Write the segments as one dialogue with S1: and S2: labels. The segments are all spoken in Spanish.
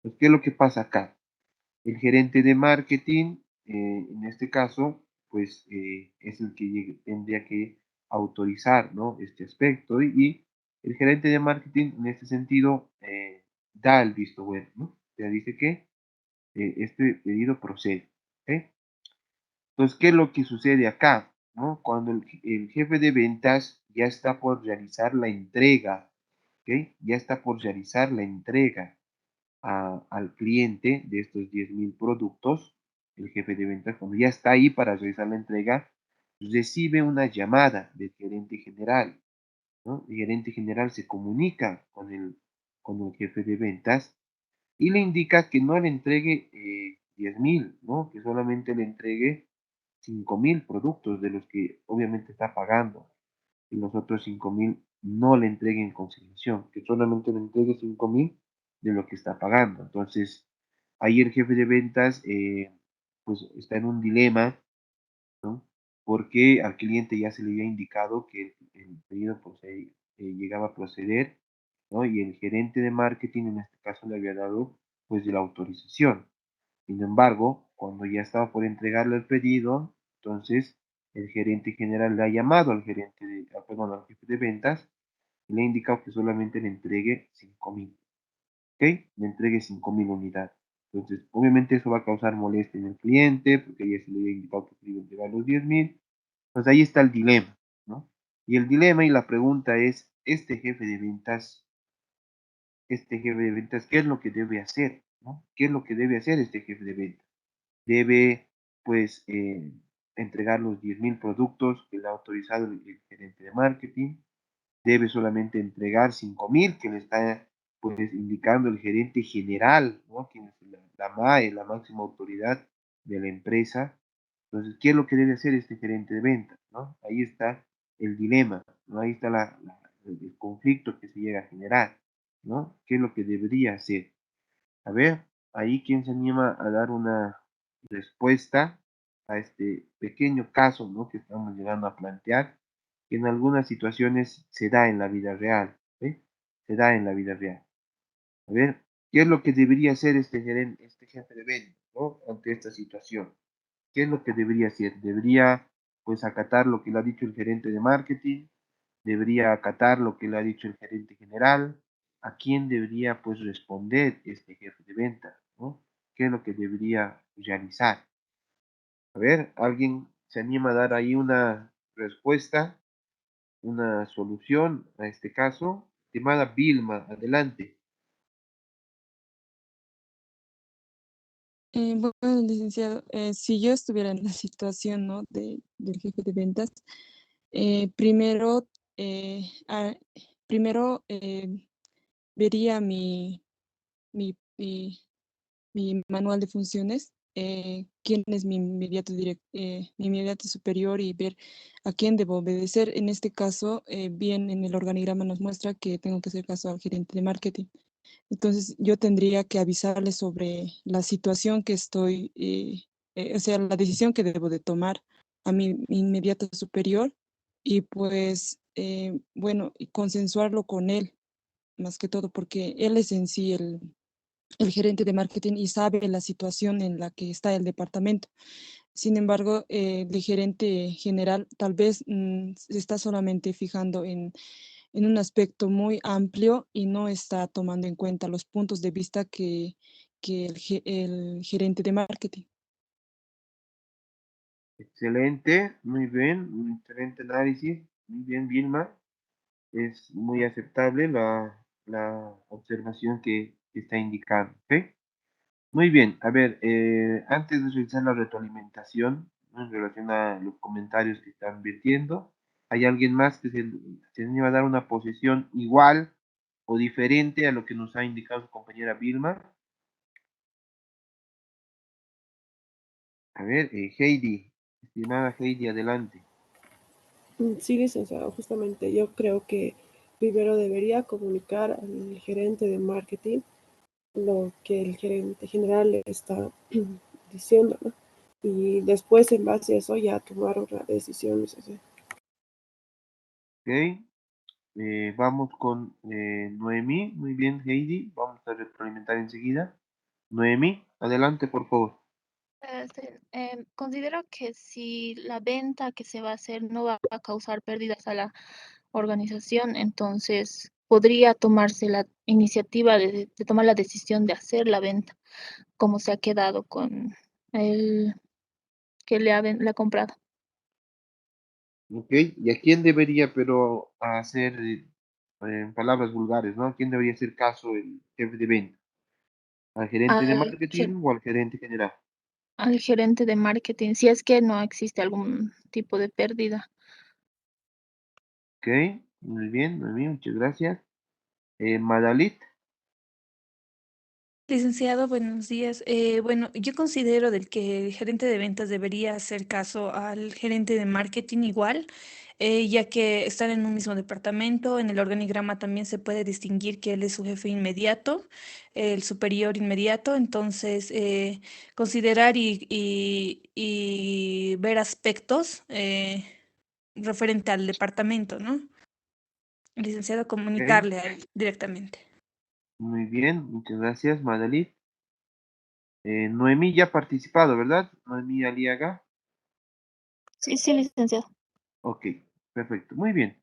S1: Pues, ¿qué es lo que pasa acá? El gerente de marketing, en este caso, pues es el que tendría que autorizar, ¿no? Este aspecto y el gerente de marketing en este sentido da el visto bueno, ¿no? O sea, dice que este pedido procede. ¿Ok? Entonces, ¿qué es lo que sucede acá? ¿No? Cuando el jefe de ventas ya está por realizar la entrega, ¿ok? Ya está por realizar la entrega al cliente de estos 10.000 productos, el jefe de ventas, cuando ya está ahí para realizar la entrega, recibe una llamada del gerente general, ¿no? El gerente general se comunica con el jefe de ventas y le indica que no le entregue 10.000, ¿no? Que solamente le entregue 5.000 productos de los que obviamente está pagando y los otros 5.000 no le entreguen en consignación, que solamente le entregue 5.000 de lo que está pagando. Entonces, ahí el jefe de ventas pues está en un dilema, ¿no? Porque al cliente ya se le había indicado que el pedido pues, llegaba a proceder, ¿no? Y el gerente de marketing en este caso le había dado pues de la autorización. Sin embargo, cuando ya estaba por entregarle el pedido, entonces el gerente general le ha llamado al perdón, al jefe de ventas y le ha indicado que solamente le entregue 5.000, ¿ok? Le entregue 5.000 unidades. Entonces, obviamente eso va a causar molestia en el cliente porque ya se le había indicado que se iba a entregar los 10.000. Pues ahí está el dilema, ¿no? Y el dilema y la pregunta es, este jefe de ventas, ¿qué es lo que debe hacer? ¿No? ¿Qué es lo que debe hacer este jefe de ventas? Debe, pues, entregar los 10.000 productos que le ha autorizado el gerente de marketing, debe solamente entregar 5.000 que le está, pues, indicando el gerente general, ¿no? Quien es la MAE, la máxima autoridad de la empresa. Entonces, ¿qué es lo que debe hacer este gerente de ventas, ¿no? Ahí está el dilema, ¿no? Ahí está el conflicto que se llega a generar, ¿no? ¿Qué es lo que debería hacer? A ver, ahí quién se anima a dar una respuesta a este pequeño caso, ¿no? Que estamos llegando a plantear, que en algunas situaciones se da en la vida real, ¿sí? Se da en la vida real. A ver, ¿qué es lo que debería hacer este jefe de ventas, ¿no? Ante esta situación. ¿Qué es lo que debería hacer? Debería, pues, acatar lo que le ha dicho el gerente de marketing, debería acatar lo que le ha dicho el gerente general, a quién debería, pues, responder este jefe de ventas, ¿no? ¿Qué es lo que debería realizar? A ver, ¿alguien se anima a dar ahí una respuesta, una solución a este caso? Estimada Vilma, adelante.
S2: Bueno, licenciado, si yo estuviera en la situación, ¿no? Del jefe de ventas, primero, primero vería mi, mi- mi manual de funciones, quién es mi inmediato superior y ver a quién debo obedecer. En este caso, bien en el organigrama nos muestra que tengo que hacer caso al gerente de marketing. Entonces, yo tendría que avisarle sobre la situación que estoy, o sea, la decisión que debo de tomar a mi inmediato superior y pues, bueno, y consensuarlo con él, más que todo, porque él es en sí el gerente de marketing y sabe la situación en la que está el departamento. Sin embargo, el gerente general tal vez se está solamente fijando en un aspecto muy amplio y no está tomando en cuenta los puntos de vista que el gerente de marketing.
S1: Excelente, muy bien, un excelente análisis, muy bien, Vilma. Es muy aceptable la observación que está indicando, ¿ok? Muy bien, a ver, antes de realizar la retroalimentación, ¿no? En relación a los comentarios que están vertiendo, ¿hay alguien más que se anima a dar una posición igual o diferente a lo que nos ha indicado su compañera Vilma? A ver, Heidi, estimada Heidi, adelante.
S3: Sí, licenciado, justamente yo creo que primero debería comunicar al gerente de marketing lo que el gerente general le está diciendo, ¿no? Y después, en base a eso, ya tomar una decisión, licenciado.
S1: Ok, vamos con Noemí, muy bien, Heidi, vamos a retroalimentar enseguida. Noemí, adelante, por favor.
S4: Sí, considero que si la venta que se va a hacer no va a causar pérdidas a la organización, entonces podría tomarse la iniciativa de tomar la decisión de hacer la venta, como se ha quedado con el que le ha comprado.
S1: ¿Ok? ¿Y a quién debería, pero, hacer, en palabras vulgares, ¿no? ¿A quién debería hacer caso el jefe de venta? ¿Al gerente de
S4: Al,
S1: marketing
S4: ger-
S1: o al gerente general?
S4: al gerente de marketing, si es que no existe algún tipo de pérdida.
S1: ¿Ok? Muy bien, muchas gracias. Madalit,
S2: Licenciado, buenos días. Bueno, yo considero del que el gerente de ventas debería hacer caso al gerente de marketing igual, ya que están en un mismo departamento. En el organigrama también se puede distinguir que él es su jefe inmediato, el superior inmediato. Entonces, considerar y ver aspectos referente al departamento, ¿no? Licenciado,
S1: ¿ok?
S2: comunicarle a él directamente.
S1: Muy bien, muchas gracias, Madalit. Noemí ya ha participado, ¿verdad? Noemí Aliaga.
S4: Sí, sí, licenciado.
S1: Ok, perfecto, muy bien.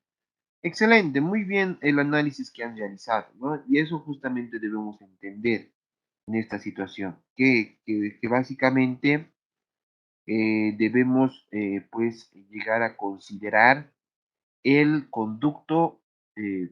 S1: Excelente, muy bien el análisis que han realizado, ¿no? Y eso justamente debemos entender en esta situación, que básicamente debemos pues llegar a considerar el conducto,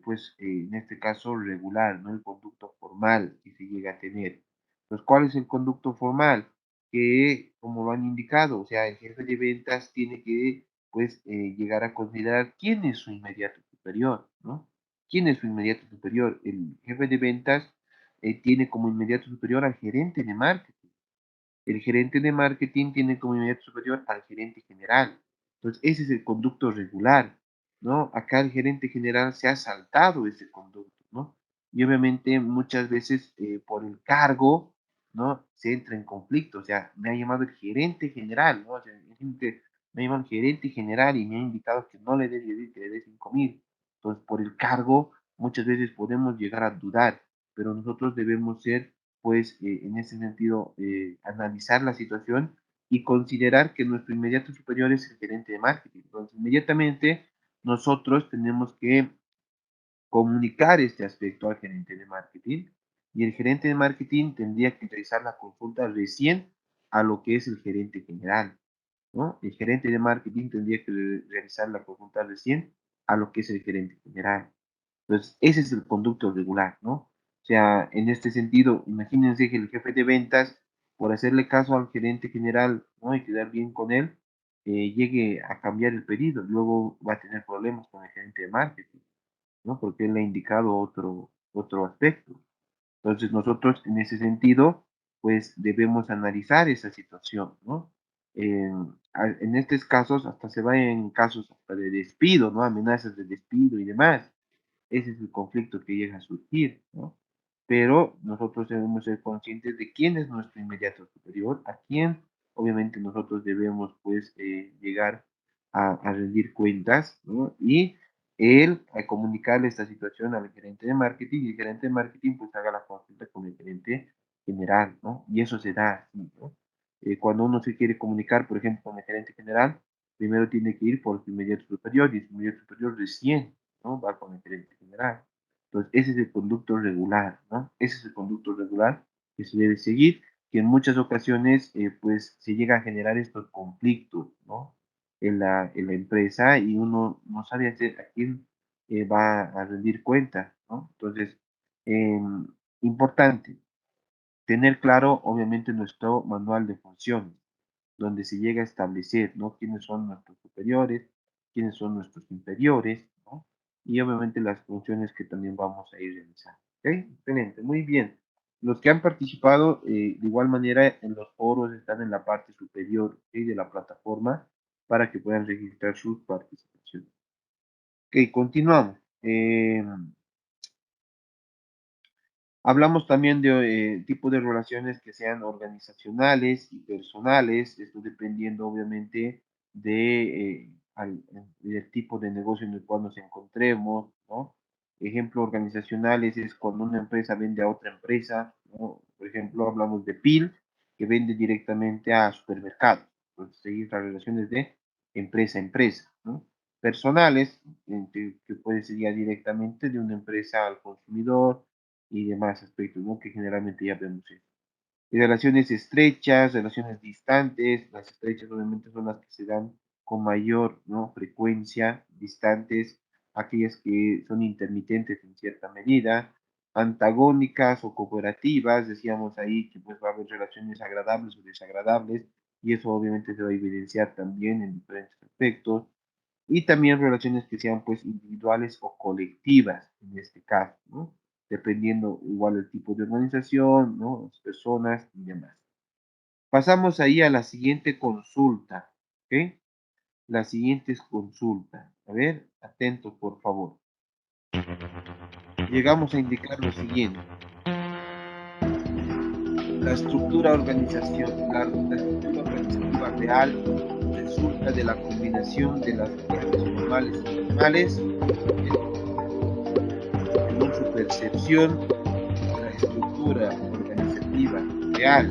S1: pues en este caso regular, ¿no? El conducto formal que se llega a tener. Pues, ¿cuál es el conducto formal? Que, como lo han indicado, o sea, el jefe de ventas tiene que, pues, llegar a considerar quién es su inmediato superior, ¿no? ¿Quién es su inmediato superior? El jefe de ventas tiene como inmediato superior al gerente de marketing. El gerente de marketing tiene como inmediato superior al gerente general. Entonces, ese es el conducto regular, ¿no? Acá el gerente general se ha saltado ese conducto, ¿no? Y obviamente muchas veces por el cargo, ¿no? Se entra en conflicto. O sea, me ha llamado el gerente general, ¿no? O sea, imagínate, me ha llamado el gerente general y me ha indicado que no le dé 10,000, que le dé 5,000. Entonces, por el cargo, muchas veces podemos llegar a dudar, pero nosotros debemos ser pues en ese sentido analizar la situación y considerar que nuestro inmediato superior es el gerente de marketing. Entonces, inmediatamente nosotros tenemos que comunicar este aspecto al gerente de marketing y el gerente de marketing tendría que realizar la consulta recién a lo que es el gerente general, ¿no? El gerente de marketing tendría que realizar la consulta recién a lo que es el gerente general. Entonces, ese es el conducto regular, ¿no? O sea, en este sentido, imagínense que el jefe de ventas, por hacerle caso al gerente general, ¿no? Y quedar bien con él, llegue a cambiar el pedido, luego va a tener problemas con el gerente de marketing, ¿no? Porque él le ha indicado otro aspecto. Entonces, nosotros en ese sentido, pues debemos analizar esa situación, ¿no? En estos casos, hasta se va en casos hasta de despido, ¿no? Amenazas de despido y demás. Ese es el conflicto que llega a surgir, ¿no? Pero nosotros debemos ser conscientes de quién es nuestro inmediato superior, a quién obviamente nosotros debemos pues llegar a rendir cuentas, ¿no? Y él a comunicarle esta situación al gerente de marketing y el gerente de marketing pues haga la consulta con el gerente general, ¿no? Y eso se da así, ¿no? Cuando uno se quiere comunicar, por ejemplo, con el gerente general, primero tiene que ir por su inmediato superior y su inmediato superior recién, ¿no? Va con el gerente general. Entonces, ese es el conducto regular, ¿no? Ese es el conducto regular que se debe seguir, que en muchas ocasiones, pues, se llega a generar estos conflictos, ¿no? En la empresa y uno no sabe a quién va a rendir cuenta, ¿no? Entonces, eh, importante, tener claro, obviamente, nuestro manual de funciones donde se llega a establecer, ¿no? Quiénes son nuestros superiores, quiénes son nuestros inferiores, ¿no? Y obviamente las funciones que también vamos a ir realizando. ¿Ok? Excelente, muy bien. Los que han participado, de igual manera, en los foros están en la parte superior, ¿ok? De la plataforma para que puedan registrar sus participaciones. Ok, continuamos. Hablamos también de tipo de relaciones que sean organizacionales y personales, esto dependiendo obviamente del tipo de negocio en el cual nos encontremos, ¿no? Ejemplo organizacionales es cuando una empresa vende a otra empresa, ¿no? Por ejemplo, hablamos de PIL, que vende directamente a supermercados. Entonces, seguir las relaciones de empresa a empresa, ¿no? Personales, que puede ser ya directamente de una empresa al consumidor y demás aspectos, ¿no? Que generalmente ya vemos eso. Y relaciones estrechas, relaciones distantes, las estrechas obviamente son las que se dan con mayor, ¿no?, frecuencia, distantes, aquellas que son intermitentes en cierta medida, antagónicas o cooperativas, decíamos ahí que pues va a haber relaciones agradables o desagradables, y eso obviamente se va a evidenciar también en diferentes aspectos, y también relaciones que sean pues individuales o colectivas en este caso, ¿no? Dependiendo igual el tipo de organización, ¿no? Las personas y demás. Pasamos ahí a la siguiente consulta, ¿ok? La siguiente es consulta. A ver, atentos por favor. Llegamos a indicar lo siguiente. La estructura organizativa real resulta de la combinación de las variables formales e informales. Según su percepción, la estructura organizativa real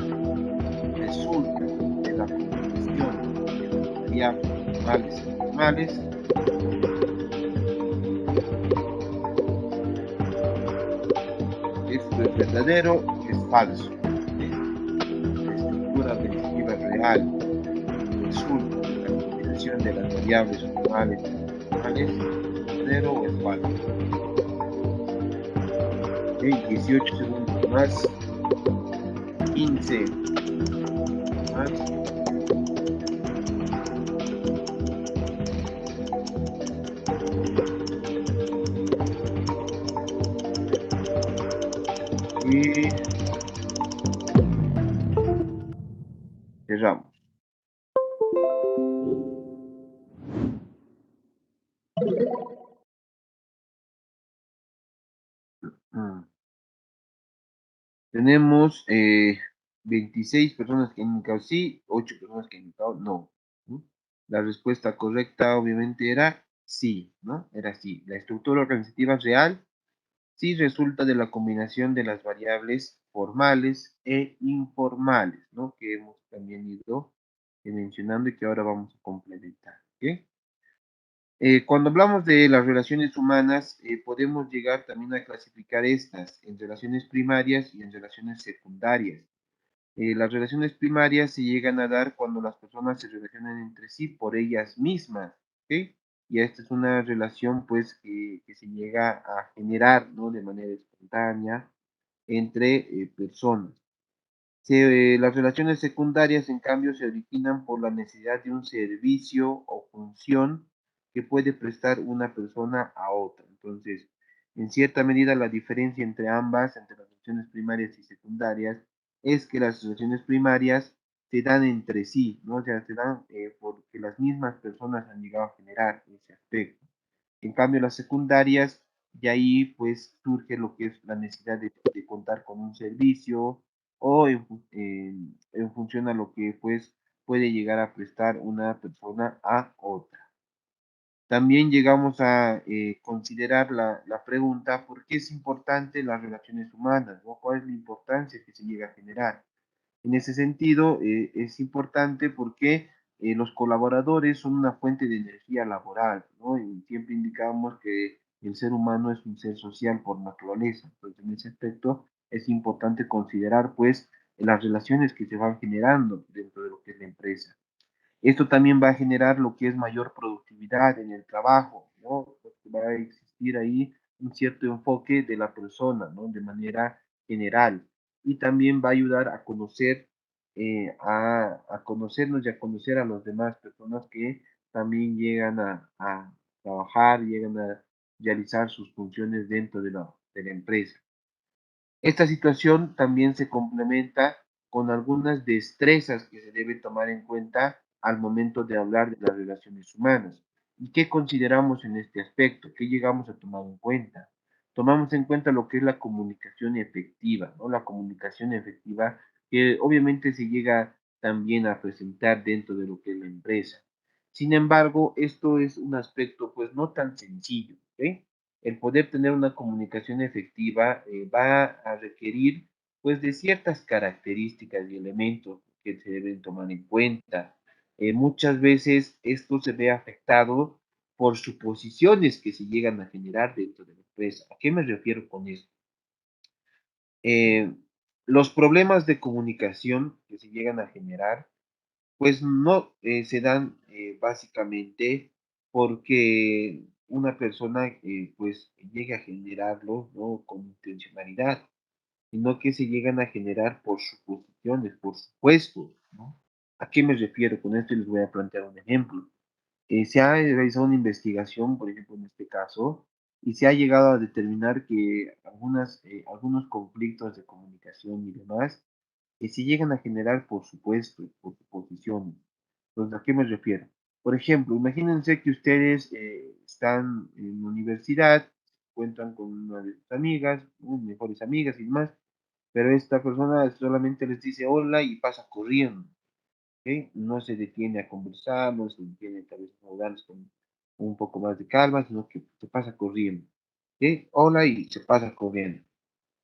S1: resulta de la combinación de las variables formales e informales. Esto es verdadero o es falso. La estructura organizativa real resulta de la combinación de las variables formales e informales. ¿Verdadero o es falso? Ok, 18 segundos más. 15 más. Y cerramos. Mm. Tenemos 26 personas que han indicado sí, 8 personas que han indicado no. ¿No? La respuesta correcta obviamente era sí, ¿no? Era sí. La estructura organizativa real sí resulta de la combinación de las variables formales e informales, ¿no? Que hemos también ido mencionando y que ahora vamos a complementar. ¿Ok? Cuando hablamos de las relaciones humanas, podemos llegar también a clasificar estas en relaciones primarias y en relaciones secundarias. Las relaciones primarias se llegan a dar cuando las personas se relacionan entre sí por ellas mismas, ¿ok? Y esta es una relación, pues, que se llega a generar, ¿no? De manera espontánea entre personas. Las relaciones secundarias, en cambio, se originan por la necesidad de un servicio o función que puede prestar una persona a otra. Entonces, en cierta medida, la diferencia entre ambas, entre las relaciones primarias y secundarias, es que las relaciones primarias se dan entre sí, ¿no? O sea, se dan porque las mismas personas han llegado a generar ese aspecto. En cambio, las secundarias, de ahí pues surge lo que es la necesidad de contar con un servicio o en función a lo que pues puede llegar a prestar una persona a otra. También llegamos a considerar la pregunta, ¿por qué es importante las relaciones humanas? ¿No? ¿Cuál es la importancia que se llega a generar? En ese sentido, es importante porque los colaboradores son una fuente de energía laboral, ¿no? Y siempre indicamos que el ser humano es un ser social por naturaleza. Entonces, en ese aspecto es importante considerar, pues, las relaciones que se van generando dentro de lo que es la empresa. Esto también va a generar lo que es mayor productividad en el trabajo, ¿no? Porque va a existir ahí un cierto enfoque de la persona, ¿no? De manera general. Y también va a ayudar a conocer, a conocernos y a conocer a las demás personas que también llegan a trabajar, llegan a realizar sus funciones dentro de la empresa. Esta situación también se complementa con algunas destrezas que se debe tomar en cuenta al momento de hablar de las relaciones humanas. ¿Y qué consideramos en este aspecto? ¿Qué llegamos a tomar en cuenta? Tomamos en cuenta lo que es la comunicación efectiva, ¿no? La comunicación efectiva que obviamente se llega también a presentar dentro de lo que es la empresa. Sin embargo, esto es un aspecto pues no tan sencillo, ¿ok? el poder tener una comunicación efectiva va a requerir pues de ciertas características y elementos que se deben tomar en cuenta. Muchas veces esto se ve afectado por suposiciones que se llegan a generar dentro de la empresa. ¿A qué me refiero con esto? Eh, los problemas de comunicación que se llegan a generar, pues no se dan básicamente porque una persona pues llegue a generarlo, ¿no? Con intencionalidad, sino que se llegan a generar por suposiciones, por supuestos, ¿no? ¿A qué me refiero? Con esto les voy a plantear un ejemplo. Se ha realizado una investigación, por ejemplo, en este caso, y se ha llegado a determinar que algunos conflictos de comunicación y demás se llegan a generar, por supuesto, por suposiciones. Entonces, ¿a qué me refiero? Por ejemplo, imagínense que ustedes están en la universidad, cuentan con una de sus amigas, mejores amigas y demás, pero esta persona solamente les dice hola y pasa corriendo. ¿Ok? No se detiene a conversar, no se detiene tal vez a saludarles con un poco más de calma, sino que se pasa corriendo. ¿Ok? Hola y se pasa corriendo.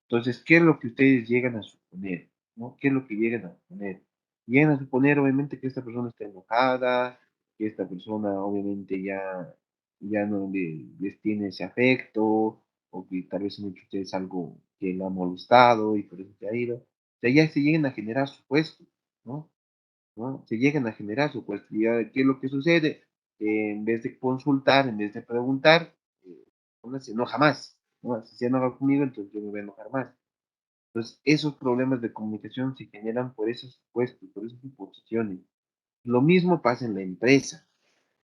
S1: Entonces, ¿qué es lo que ustedes llegan a suponer? ¿No? ¿Qué es lo que llegan a suponer? Llegan a suponer, obviamente, que esta persona está enojada, que esta persona, obviamente, ya no les tiene ese afecto, o que tal vez han hecho ustedes algo que le ha molestado y por eso se ha ido. O sea, ya se llegan a generar supuestos, ¿no? ¿No? Se llegan a generar supuestos. ¿Y qué es lo que sucede? En vez de consultar, en vez de preguntar, uno se enoja más, ¿no? Si se enoja conmigo, entonces yo me voy a enojar más. Entonces, esos problemas de comunicación se generan por esos supuestos, por esas suposiciones. Lo mismo pasa en la empresa,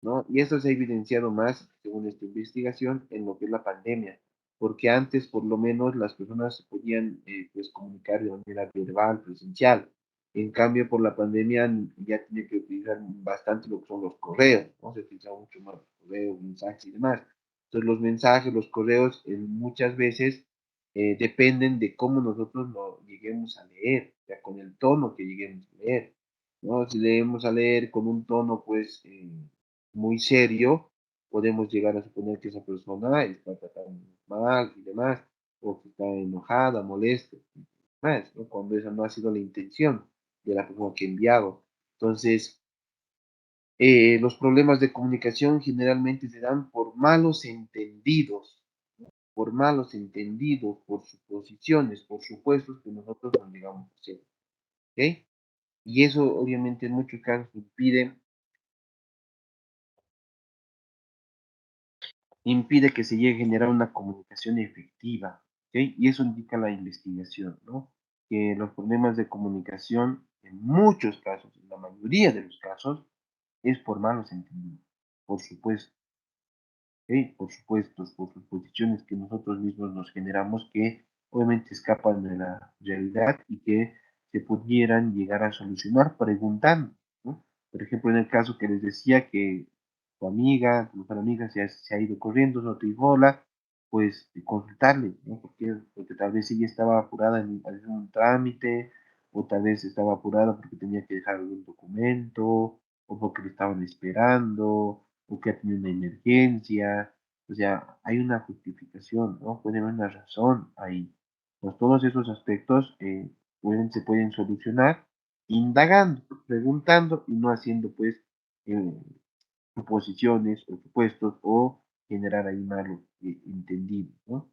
S1: ¿no? Y esto se ha evidenciado más, según esta investigación, en lo que es la pandemia, porque antes, por lo menos, las personas se podían pues, comunicar de manera verbal, presencial. En cambio, por la pandemia ya tiene que utilizar bastante lo que son los correos, ¿no? Se utiliza mucho más los correos, mensajes y demás. Entonces, los mensajes, los correos, muchas veces dependen de cómo nosotros lo lleguemos a leer, o sea, con el tono que lleguemos a leer, ¿no? Si leemos a leer con un tono, pues, muy serio, podemos llegar a suponer que esa persona está tratando mal y demás, o que está enojada, molesta, y demás, ¿no? Cuando esa no ha sido la intención de la persona que ha enviado. Entonces, los problemas de comunicación generalmente se dan por malos entendidos, por suposiciones, por supuestos que nosotros no llegamos a hacer. ¿Ok? Y eso obviamente en muchos casos impide que se llegue a generar una comunicación efectiva, ¿ok? Y eso indica la investigación, ¿no? Que los problemas de comunicación, en muchos casos, en la mayoría de los casos, es por malos entendidos, por supuesto, ¿ok? Por supuestos, por suposiciones que nosotros mismos nos generamos que obviamente escapan de la realidad y que se pudieran llegar a solucionar preguntando, ¿no? Por ejemplo, en el caso que les decía que tu amiga, tu mejor amiga se ha ido corriendo, no te dijo hola, pues consultarle, ¿no? Porque tal vez ella estaba apurada en algún trámite, o tal vez estaba apurada porque tenía que dejar algún documento, o porque le estaban esperando, o que ha tenido una emergencia. O sea, hay una justificación, ¿no? Puede haber una razón ahí. Pues todos esos aspectos se pueden solucionar indagando, preguntando y no haciendo, pues, eh, suposiciones o supuestos o generar ahí malos entendidos, ¿no?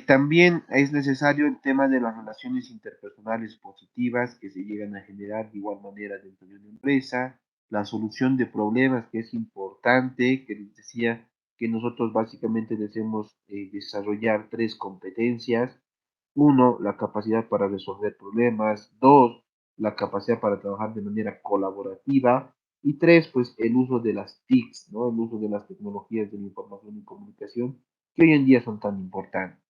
S1: También es necesario el tema de las relaciones interpersonales positivas que se llegan a generar de igual manera dentro de una empresa, la solución de problemas que es importante, que les decía que nosotros básicamente debemos desarrollar tres competencias. Uno, la capacidad para resolver problemas. Dos, la capacidad para trabajar de manera colaborativa. Y tres, pues el uso de las TICs, ¿no? El uso de las tecnologías de la información y comunicación que hoy en día son tan importantes.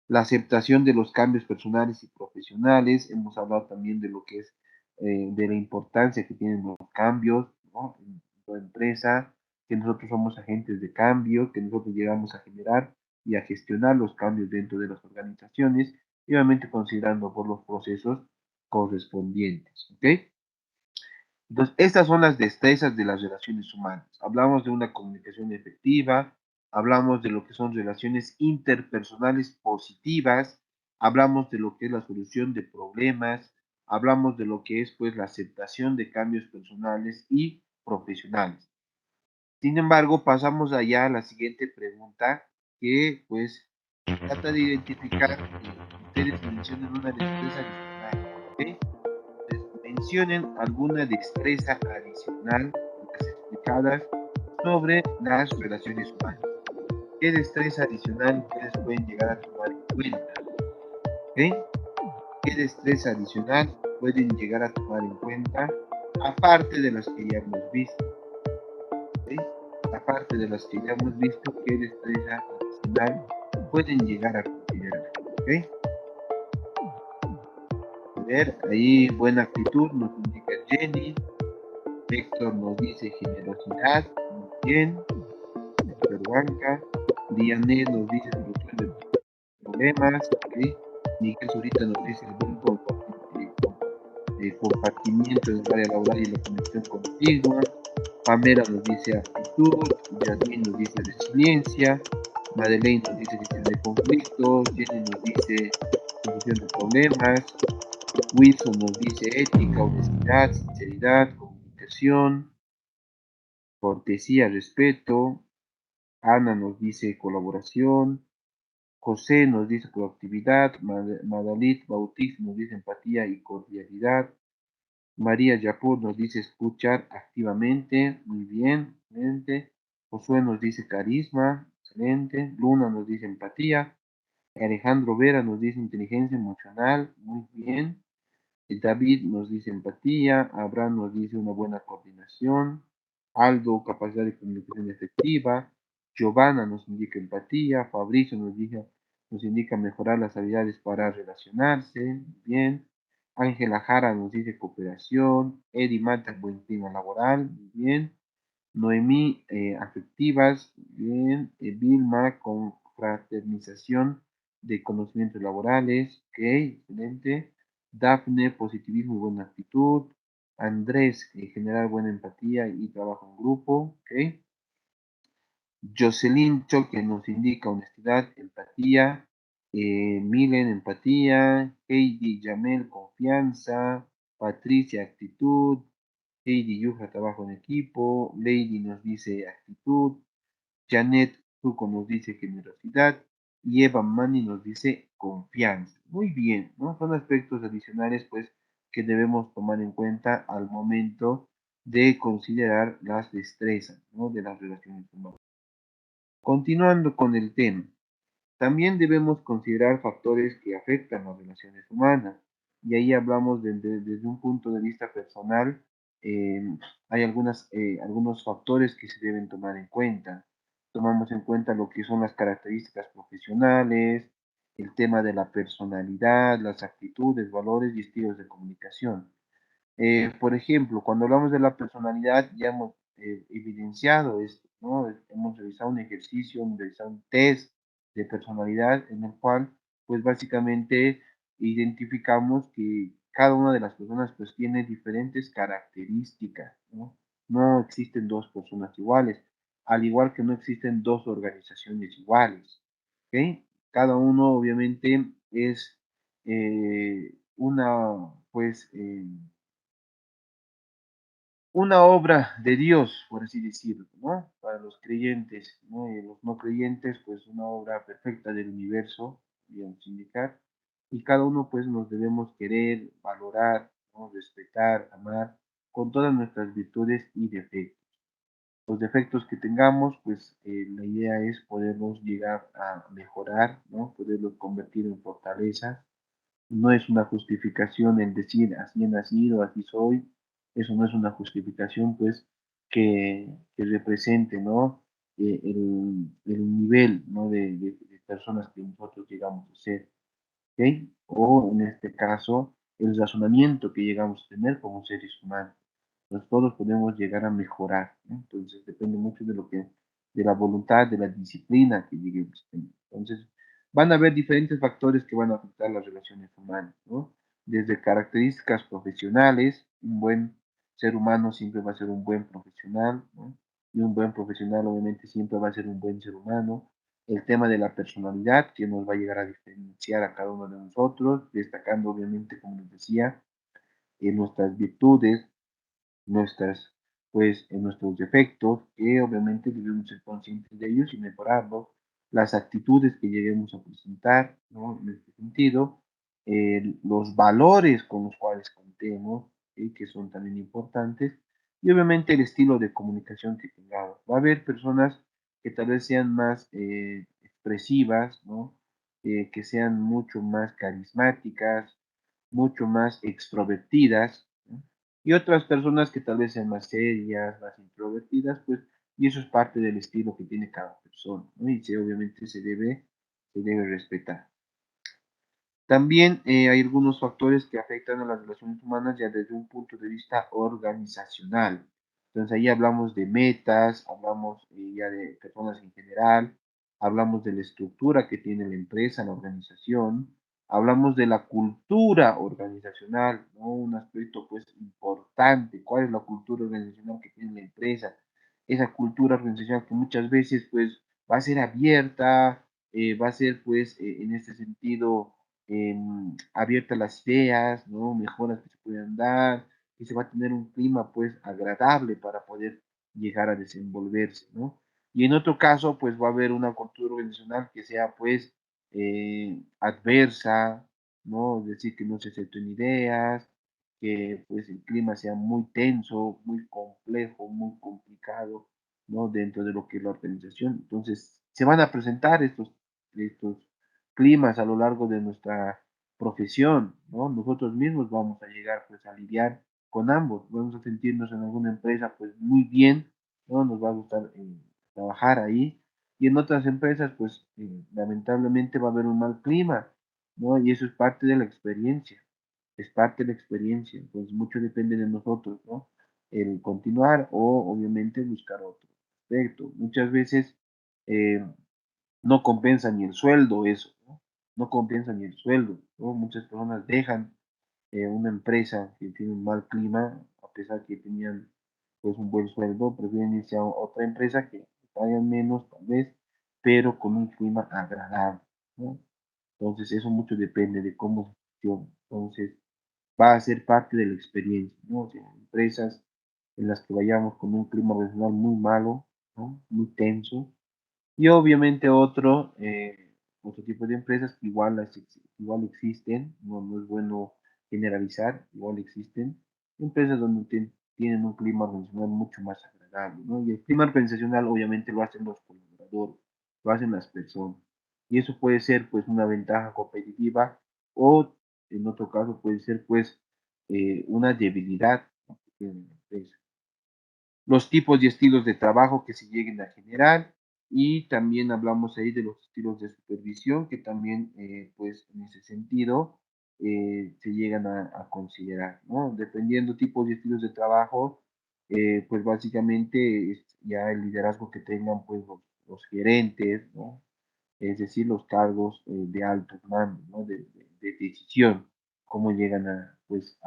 S1: La aceptación de los cambios personales y profesionales, hemos hablado también de lo que es, de la importancia que tienen los cambios, ¿no? En toda empresa, que nosotros somos agentes de cambio, que nosotros llegamos a generar y a gestionar los cambios dentro de las organizaciones, y obviamente considerando por los procesos correspondientes, ¿ok? Entonces, estas son las destrezas de las relaciones humanas. Hablamos de una comunicación efectiva, hablamos de lo que son relaciones interpersonales positivas, hablamos de lo que es la solución de problemas, hablamos de lo que es pues la aceptación de cambios personales y profesionales. Sin embargo, pasamos allá a la siguiente pregunta que pues trata de identificar, ustedes mencionen una destreza adicional, ¿ok? Mencionen alguna destreza adicional de las explicadas sobre las relaciones humanas. ¿Qué destreza adicional ustedes pueden llegar a tomar en cuenta? ¿Ok? ¿Qué destreza adicional pueden llegar a tomar en cuenta aparte de las que ya hemos visto? ¿Ok? Aparte de las que ya hemos visto, ¿qué destreza adicional pueden llegar a considerar? ¿Ok? A ver, ahí buena actitud nos indica Jenny. Héctor nos dice generosidad. Muy bien. Héctor Banca. Diane nos dice solución de problemas. ¿Ok? Miguel Zurita nos dice el buen compartimiento en el área laboral y la conexión continua. Pamela nos dice aptitud. Yasmin nos dice resiliencia. Madeleine nos dice gestión de conflictos. Jenny nos dice solución de problemas. Wilson nos dice ética, honestidad, sinceridad, comunicación, cortesía, respeto. Ana nos dice colaboración. José nos dice proactividad. Madalit Bautista nos dice empatía y cordialidad. María Yapur nos dice escuchar activamente. Muy bien, excelente. Josué nos dice carisma. Excelente. Luna nos dice empatía. Alejandro Vera nos dice inteligencia emocional. Muy bien. David nos dice empatía, Abraham nos dice una buena coordinación, Aldo capacidad de comunicación efectiva, Giovanna nos indica empatía, Fabricio nos indica mejorar las habilidades para relacionarse, bien, Ángela Jara nos dice cooperación, Eddie Mata buen clima laboral, bien, Noemí afectivas, bien, Vilma con fraternización de conocimientos laborales, ok, excelente. Dafne, positivismo y buena actitud. Andrés, generar buena empatía y trabajo en grupo. ¿Ok? Jocelyn Choque nos indica honestidad, empatía. Milen, empatía. Heidi Yamel, confianza. Patricia, actitud. Heidi Yuja, trabajo en equipo. Lady nos dice actitud. Janet Zuko nos dice generosidad y Eva Mani nos dice confianza. Muy bien, ¿no? Son aspectos adicionales, pues, que debemos tomar en cuenta al momento de considerar las destrezas, ¿no? De las relaciones humanas. Continuando con el tema, también debemos considerar factores que afectan las relaciones humanas. Y ahí hablamos desde un punto de vista personal. eh, Hay algunos factores que se deben tomar en cuenta. Tomamos en cuenta lo que son las características profesionales, el tema de la personalidad, las actitudes, valores y estilos de comunicación. Por ejemplo, cuando hablamos de la personalidad, ya hemos evidenciado esto, ¿no? Hemos realizado un ejercicio, hemos realizado un test de personalidad en el cual, pues básicamente identificamos que cada una de las personas, pues tiene diferentes características, ¿no? No existen dos personas iguales, al igual que no existen dos organizaciones iguales, ¿ok? Cada uno, obviamente, es una obra de Dios, por así decirlo, ¿no? Para los creyentes, ¿no? Y los no creyentes, pues una obra perfecta del universo, digamos, indicar. Y cada uno, pues, nos debemos querer, valorar, ¿no? Respetar, amar, con todas nuestras virtudes y defectos. Los defectos que tengamos, pues, la idea es poderlos llegar a mejorar, ¿no? Poderlos convertir en fortalezas. No es una justificación el decir así he nacido, así soy. Eso no es una justificación, pues, que represente, ¿no? El nivel, ¿no? De personas que nosotros llegamos a ser, ¿ok? O en este caso, el razonamiento que llegamos a tener como seres humanos. Entonces, todos podemos llegar a mejorar, ¿no? Entonces, depende mucho de la voluntad, de la disciplina que lleguemos a tener. Entonces, van a haber diferentes factores que van a afectar las relaciones humanas, ¿no? Desde características profesionales, un buen ser humano siempre va a ser un buen profesional, ¿no? y un buen profesional obviamente siempre va a ser un buen ser humano. El tema de la personalidad que nos va a llegar a diferenciar a cada uno de nosotros, destacando obviamente, como les decía, en nuestras virtudes, nuestras, pues, en nuestros defectos, que obviamente debemos ser conscientes de ellos y mejorarlos, las actitudes que lleguemos a presentar, ¿no? En este sentido, los valores con los cuales contemos, ¿sí? Que son también importantes, y obviamente el estilo de comunicación que tengamos. Va a haber personas que tal vez sean más expresivas, ¿no? Que sean mucho más carismáticas, mucho más extrovertidas, ¿no? Y otras personas que tal vez sean más serias, más introvertidas, pues, y eso es parte del estilo que tiene cada persona, ¿no? Y obviamente se debe respetar. También hay algunos factores que afectan a las relaciones humanas ya desde un punto de vista organizacional. Entonces ahí hablamos de metas, hablamos ya de personas en general, hablamos de la estructura que tiene la empresa, la organización, hablamos de la cultura organizacional, ¿no? Un aspecto pues importante. ¿Cuál es la cultura organizacional que tiene la empresa? Esa cultura organizacional que muchas veces pues va a ser abierta, va a ser pues en este sentido abierta a las ideas, ¿no? Mejoras que se puedan dar, que se va a tener un clima pues agradable para poder llegar a desenvolverse, ¿no? Y en otro caso, pues va a haber una cultura organizacional que sea pues adversa, ¿no? Es decir, que no se acepten ideas, que pues el clima sea muy tenso, muy complejo, muy complicado, ¿no? Dentro de lo que es la organización. Entonces, se van a presentar estos climas a lo largo de nuestra profesión, ¿no? Nosotros mismos vamos a llegar pues a lidiar con ambos, vamos a sentirnos en alguna empresa pues muy bien, ¿no? Nos va a gustar trabajar ahí, y en otras empresas pues lamentablemente va a haber un mal clima, ¿no? Y eso es parte de la experiencia, es parte de la experiencia, pues mucho depende de nosotros, ¿no? El continuar o obviamente buscar otro aspecto. Muchas veces eh, no compensa ni el sueldo eso, ¿no? No compensa ni el sueldo, ¿no? Muchas personas dejan una empresa que tiene un mal clima, a pesar que tenían pues un buen sueldo, prefieren irse a otra empresa que pagan menos tal vez, pero con un clima agradable, ¿no? Entonces eso mucho depende de cómo se funciona. Entonces va a ser parte de la experiencia, ¿no? O sea, empresas en las que vayamos con un clima regional muy malo, ¿no? Muy tenso, y obviamente otro tipo de empresas que igual existen, no es bueno generalizar, igual existen, empresas donde tienen un clima organizacional mucho más agradable, ¿no? Y el clima organizacional obviamente lo hacen los colaboradores, lo hacen las personas. Y eso puede ser pues una ventaja competitiva o en otro caso puede ser pues una debilidad, ¿no? Que tiene la empresa. Los tipos y estilos de trabajo que se lleguen a generar, y también hablamos ahí de los estilos de supervisión que también pues en ese sentido se llegan a considerar, ¿no? Dependiendo tipos y estilos de trabajo, pues básicamente es ya el liderazgo que tengan pues los gerentes, ¿no? Es decir, los cargos de alto mando, ¿no? De decisión, cómo llegan a pues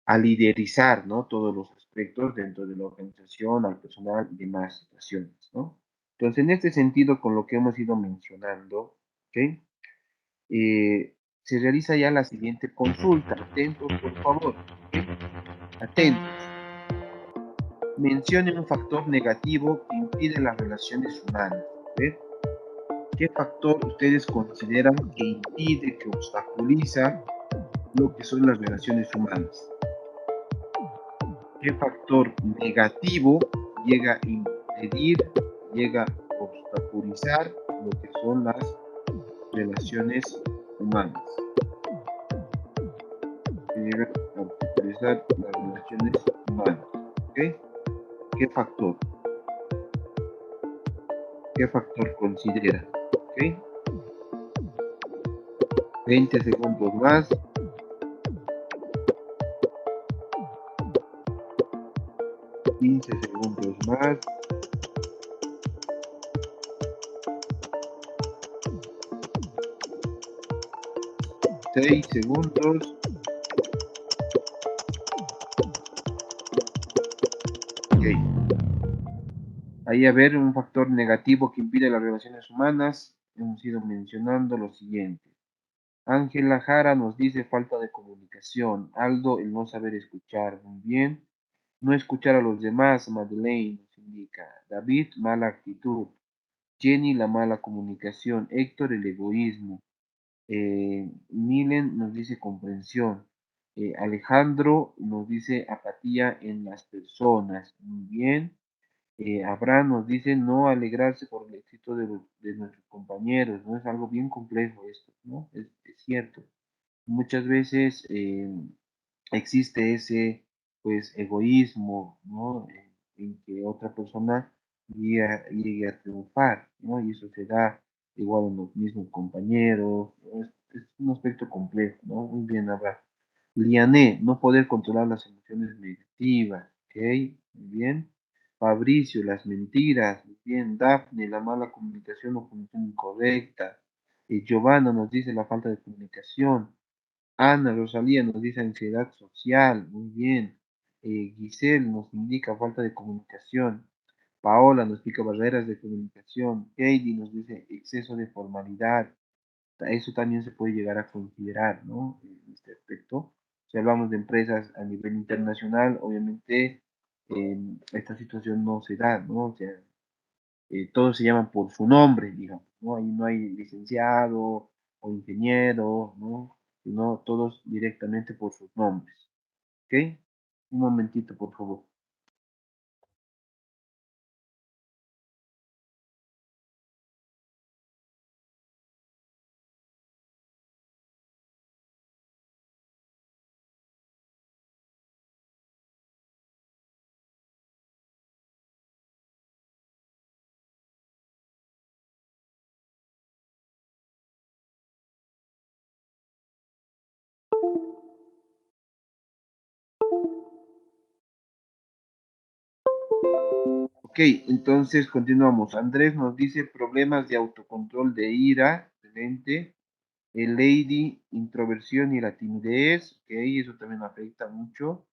S1: a liderizar, ¿no? Todos los aspectos dentro de la organización, al personal y demás situaciones, ¿no? Entonces, en este sentido, con lo que hemos ido mencionando, ¿ok? Se realiza ya la siguiente consulta. Atentos, por favor, ¿ok? Atentos. Mencionen un factor negativo que impide las relaciones humanas. ¿Ve? ¿Qué factor ustedes consideran que impide, que obstaculiza lo que son las relaciones humanas? ¿Qué factor negativo llega a impedir, llega a obstaculizar lo que son las relaciones humanas? Que llega a obstaculizar las relaciones humanas. ¿Ok? ¿Qué factor? ¿Qué factor considera? ¿Ok? 20 segundos más. 15 segundos más. 6 segundos. Ok. Ahí, a ver, un factor negativo que impide las relaciones humanas. Hemos ido mencionando lo siguiente. Ángela Jara nos dice falta de comunicación. Aldo, el no saber escuchar. Muy bien. No escuchar a los demás. Madeleine nos indica. David, mala actitud. Jenny, la mala comunicación. Héctor, el egoísmo. Milen nos dice comprensión. Alejandro nos dice apatía en las personas. Muy bien. Abraham nos dice no alegrarse por el éxito de nuestros compañeros, ¿no? Es algo bien complejo esto, ¿no? Es cierto. Muchas veces existe ese, pues, egoísmo, ¿no? En que otra persona llegue a triunfar, ¿no? Y eso se da igual en los mismos compañeros, ¿no? Es un aspecto complejo, ¿no? Muy bien, Abraham. Liané, no poder controlar las emociones negativas, ¿ok? Muy bien. Fabricio, las mentiras, muy bien. Dafne, la mala comunicación o comunicación incorrecta. Giovanna nos dice la falta de comunicación. Ana Rosalía nos dice ansiedad social, muy bien. Giselle nos indica falta de comunicación. Paola nos indica barreras de comunicación. Heidi nos dice exceso de formalidad. Eso también se puede llegar a considerar, ¿no? En este aspecto. Si hablamos de empresas a nivel internacional, obviamente esta situación no se da, ¿no? O sea, todos se llaman por su nombre, digamos, ¿no? Ahí no hay licenciado o ingeniero, ¿no? Sino todos directamente por sus nombres, ¿ok? Un momentito, por favor. Ok, entonces continuamos. Andrés nos dice problemas de autocontrol de ira, excelente. Lady, introversión y la timidez, ok, eso también afecta mucho.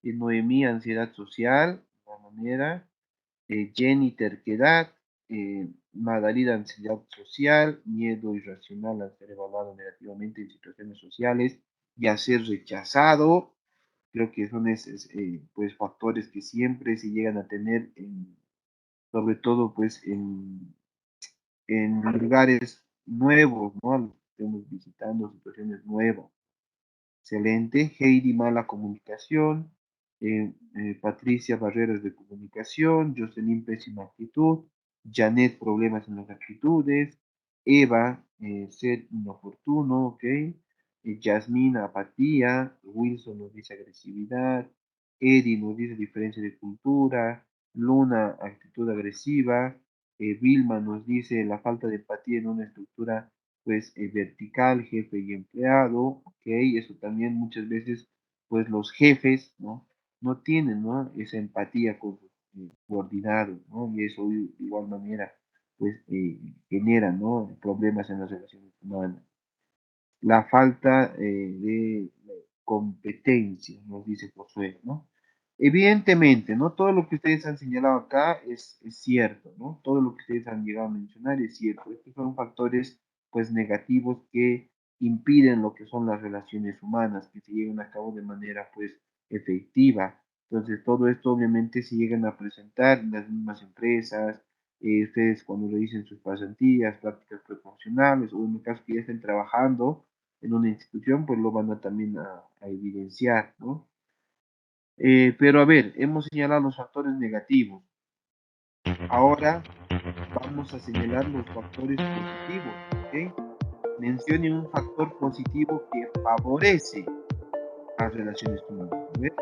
S1: Noemí, ansiedad social, de alguna manera. Jenny, terquedad. Madalida, ansiedad social, miedo irracional a ser evaluado negativamente en situaciones sociales y a ser rechazado. Creo que son pues, factores que siempre se llegan a tener, sobre todo pues en lugares nuevos, ¿no? A los que estemos visitando, situaciones nuevas. Excelente. Heidi, mala comunicación. Patricia, barreras de comunicación. Jocelyn, pésima actitud. Janet, problemas en las actitudes. Eva, ser inoportuno, ¿ok? Yasmín, apatía. Wilson nos dice agresividad. Eddie nos dice diferencia de cultura. Luna, actitud agresiva. Vilma nos dice la falta de empatía en una estructura pues vertical, jefe y empleado, ok, eso también muchas veces pues los jefes, ¿no? No tienen, ¿no? Esa empatía con sus subordinados, ¿no? Y eso de igual manera pues genera, ¿no? Problemas en las relaciones humanas. La falta de competencia, nos dice Josué, ¿no? Evidentemente, ¿no? Todo lo que ustedes han señalado acá es cierto, ¿no? Todo lo que ustedes han llegado a mencionar es cierto. Estos son factores, pues, negativos que impiden lo que son las relaciones humanas, que se lleven a cabo de manera, pues, efectiva. Entonces, todo esto obviamente se llegan a presentar en las mismas empresas, ustedes cuando realicen sus pasantías, prácticas profesionales, o en el caso que ya estén trabajando en una institución, pues lo van a también a evidenciar, ¿no? Pero a ver, hemos señalado los factores negativos. Ahora vamos a señalar los factores positivos, ¿ok? Mencione un factor positivo que favorece las relaciones humanas. A ver,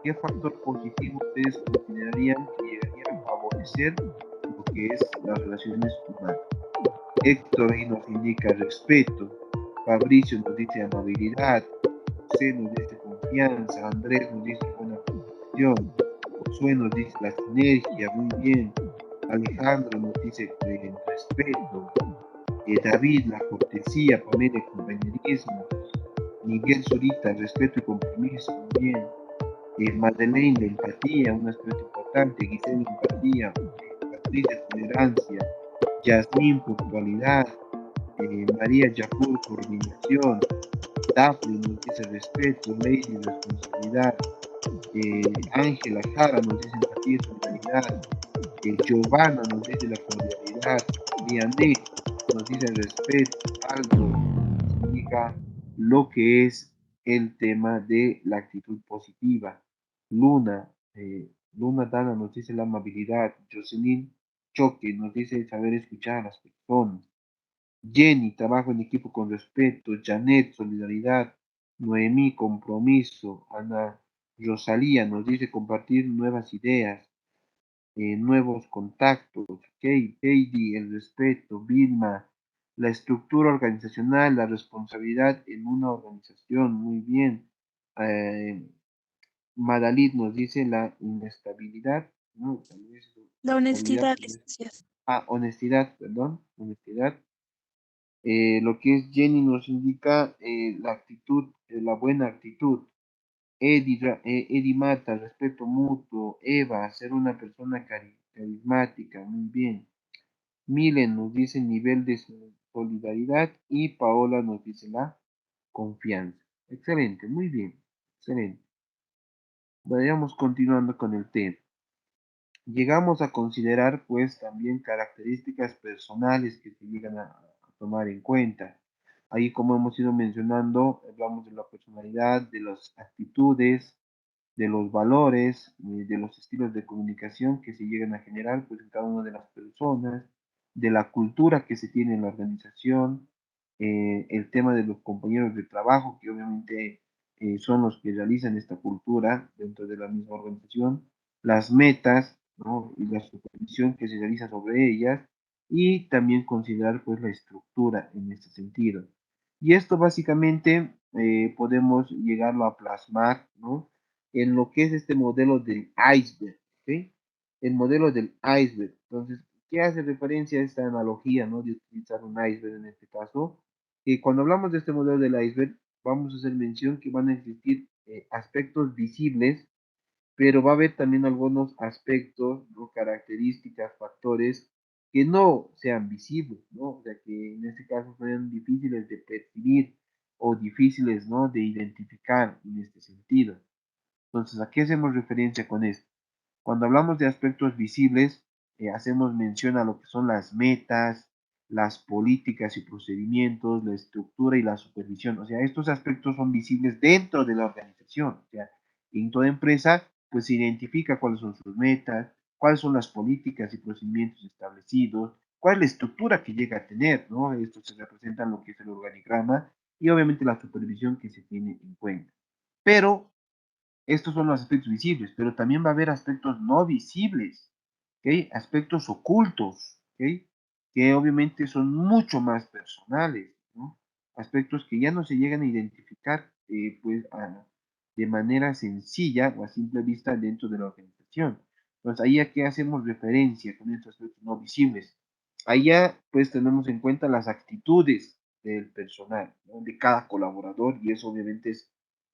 S1: ¿qué factor positivo ustedes considerarían que llegaría a favorecer lo que es las relaciones humanas? Héctor ahí nos indica respeto, Fabricio nos dice amabilidad, José nos dice confianza, Andrés nos dice buena comunicación, Josué nos dice la sinergia, muy bien, Alejandro nos dice respeto, David la cortesía, Pamela el compañerismo, Miguel Zurita respeto y compromiso, muy bien, Madeleine la empatía, un aspecto importante, Giselle empatía, nos dice tolerancia, Yasmín, puntualidad, María Yapur, coordinación, Daphne nos dice respeto, Lady, responsabilidad, Ángela Jara nos dice empatía y solidaridad, Giovanna nos dice la cordialidad, Dianet nos dice respeto, Aldo nos indica lo que es el tema de la actitud positiva, Luna, Luna Dana nos dice la amabilidad, Jocelyn Choque nos dice saber escuchar a las personas, Jenny, trabajo en equipo con respeto, Janet, solidaridad, Noemí, compromiso, Ana Rosalía nos dice compartir nuevas ideas, nuevos contactos, Heidi, el respeto, Vilma, la estructura organizacional, la responsabilidad en una organización, muy bien. Madalid nos dice la inestabilidad, ¿no? Tal vez
S5: La
S1: estabilidad,
S5: honestidad,
S1: tal vez.
S5: licenciado.
S1: Honestidad, perdón, honestidad. Lo que es Jenny nos indica la actitud, la buena actitud. Eddie Mata, respeto mutuo. Eva, ser una persona carismática, muy bien. Milen nos dice nivel de solidaridad y Paola nos dice la confianza. Excelente, muy bien, excelente. Vayamos continuando con el tema. Llegamos a considerar pues también características personales que se llegan a tomar en cuenta. Ahí como hemos ido mencionando, hablamos de la personalidad, de las actitudes, de los valores, de los estilos de comunicación que se llegan a generar pues, en cada una de las personas, de la cultura que se tiene en la organización, el tema de los compañeros de trabajo, que obviamente son los que realizan esta cultura dentro de la misma organización, las metas, ¿no? Y la supervisión que se realiza sobre ellas, y también considerar pues la estructura en este sentido. Y esto básicamente podemos llegarlo a plasmar, ¿no? En lo que es este modelo del iceberg, ¿sí? El modelo del iceberg. Entonces, ¿qué hace referencia a esta analogía, ¿no? De utilizar un iceberg en este caso? Que cuando hablamos de este modelo del iceberg, vamos a hacer mención que van a existir aspectos visibles, pero va a haber también algunos aspectos, ¿no? Características, factores que no sean visibles, ¿no? O sea, que en este caso sean difíciles de percibir o difíciles, ¿no? De identificar en este sentido. Entonces, ¿a qué hacemos referencia con esto? Cuando hablamos de aspectos visibles, hacemos mención a lo que son las metas, las políticas y procedimientos, la estructura y la supervisión. O sea, estos aspectos son visibles dentro de la organización. O sea, en toda empresa, pues se identifica cuáles son sus metas, cuáles son las políticas y procedimientos establecidos, cuál es la estructura que llega a tener, ¿no? Esto se representa en lo que es el organigrama y obviamente la supervisión que se tiene en cuenta. Pero estos son los aspectos visibles, pero también va a haber aspectos no visibles, ¿ok? Aspectos ocultos, ¿ok? Que obviamente son mucho más personales, ¿no? Aspectos que ya no se llegan a identificar, pues, de manera sencilla o a simple vista dentro de la organización. Entonces, ahí a qué hacemos referencia con estos aspectos no visibles. Allá, pues, tenemos en cuenta las actitudes del personal, ¿no? De cada colaborador, y eso obviamente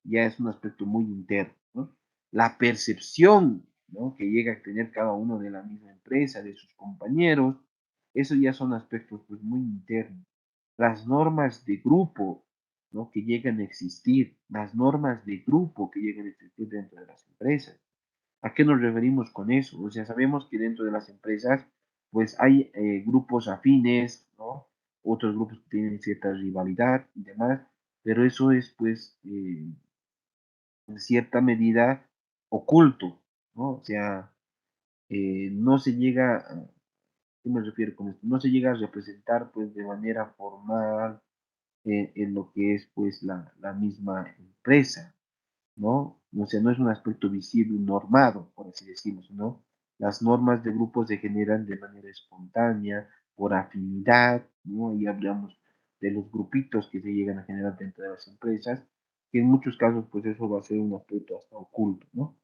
S1: ya es un aspecto muy interno, ¿no? La percepción, ¿no? Que llega a tener cada uno de la misma empresa, de sus compañeros, eso ya son aspectos pues muy internos. Las normas de grupo, ¿no? Que llegan a existir, las normas de grupo que llegan a existir dentro de las empresas. ¿A qué nos referimos con eso? O sea, sabemos que dentro de las empresas, pues hay grupos afines, ¿no? Otros grupos que tienen cierta rivalidad y demás, pero eso es, pues, en cierta medida oculto, ¿no? O sea, no se llega, ¿qué me refiero con esto? No se llega a representar, pues, de manera formal en lo que es, pues, la misma empresa, ¿no? O sea, no es un aspecto visible, normado, por así decirlo, sino las normas de grupo se generan de manera espontánea, por afinidad, ¿no? Y hablamos de los grupitos que se llegan a generar dentro de las empresas, que en muchos casos, pues eso va a ser un aspecto hasta oculto, ¿no?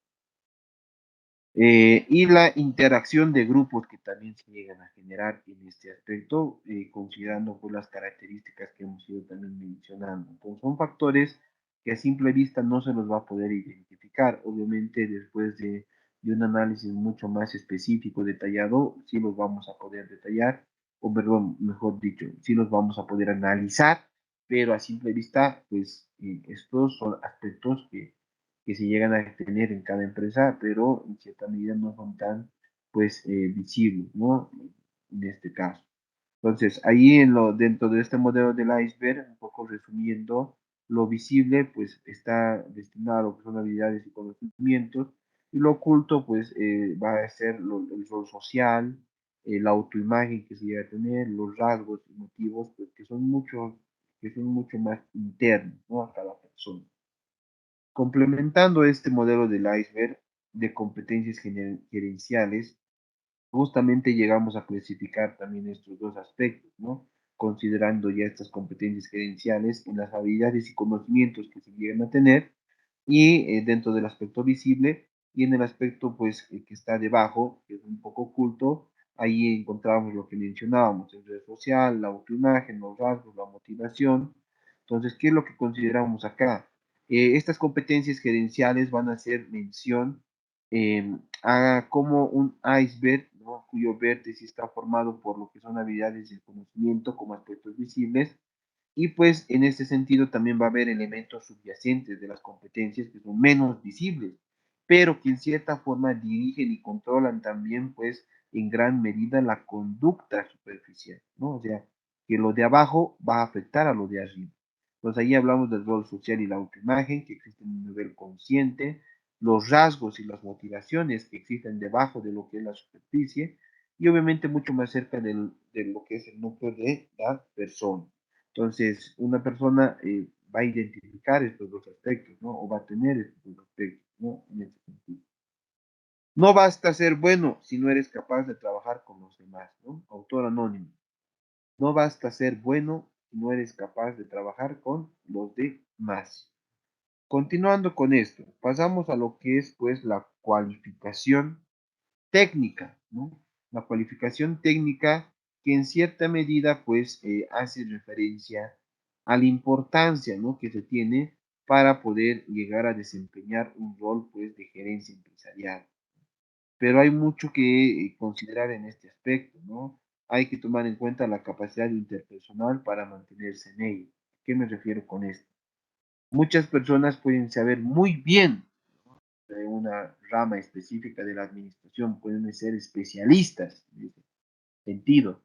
S1: Y la interacción de grupos que también se llegan a generar en este aspecto, considerando pues, las características que hemos ido también mencionando. Entonces, son factores que a simple vista no se los va a poder identificar. Obviamente, después de de un análisis mucho más específico, detallado, sí los vamos a poder detallar, o perdón, mejor dicho, sí los vamos a poder analizar, pero a simple vista, pues estos son aspectos que se llegan a tener en cada empresa, pero en cierta medida no son tan, pues, visibles, ¿no? En este caso. Entonces, ahí dentro de este modelo del iceberg, un poco resumiendo, lo visible, pues, está destinado a lo que son habilidades y conocimientos, y lo oculto, pues, va a ser el rol social, la autoimagen que se llega a tener, los rasgos y motivos, pues, que son mucho más internos, ¿no? A cada persona. Complementando este modelo del iceberg de competencias gerenciales, justamente llegamos a clasificar también estos dos aspectos, ¿no? Considerando ya estas competencias gerenciales en las habilidades y conocimientos que se llegan a tener y dentro del aspecto visible y en el aspecto pues que está debajo, que es un poco oculto, ahí encontramos lo que mencionábamos, el red social, la autoimagen, los rasgos, la motivación. Entonces, ¿qué es lo que consideramos acá? Estas competencias gerenciales van a hacer mención a como un iceberg, ¿no? Cuyo vértice está formado por lo que son habilidades y conocimiento como aspectos visibles, y pues en este sentido también va a haber elementos subyacentes de las competencias que son menos visibles, pero que en cierta forma dirigen y controlan también pues en gran medida la conducta superficial, ¿no? O sea, que lo de abajo va a afectar a lo de arriba. Entonces ahí hablamos del rol social y la autoimagen que existe en un nivel consciente, los rasgos y las motivaciones que existen debajo de lo que es la superficie y obviamente mucho más cerca de lo que es el núcleo de la persona. Entonces, una persona va a identificar estos dos aspectos, ¿no? O va a tener estos dos aspectos, ¿no? En ese sentido. No basta ser bueno si no eres capaz de trabajar con los demás, ¿no? Autor anónimo. No basta ser bueno si no eres capaz de trabajar con los demás. Continuando con esto, pasamos a lo que es, pues, la cualificación técnica, ¿no? La cualificación técnica que en cierta medida pues hace referencia a la importancia, ¿no? Que se tiene para poder llegar a desempeñar un rol pues de gerencia empresarial. Pero hay mucho que considerar en este aspecto, ¿no? Hay que tomar en cuenta la capacidad interpersonal para mantenerse en ello. ¿Qué me refiero con esto? Muchas personas pueden saber muy bien de una rama específica de la administración, pueden ser especialistas en ese sentido,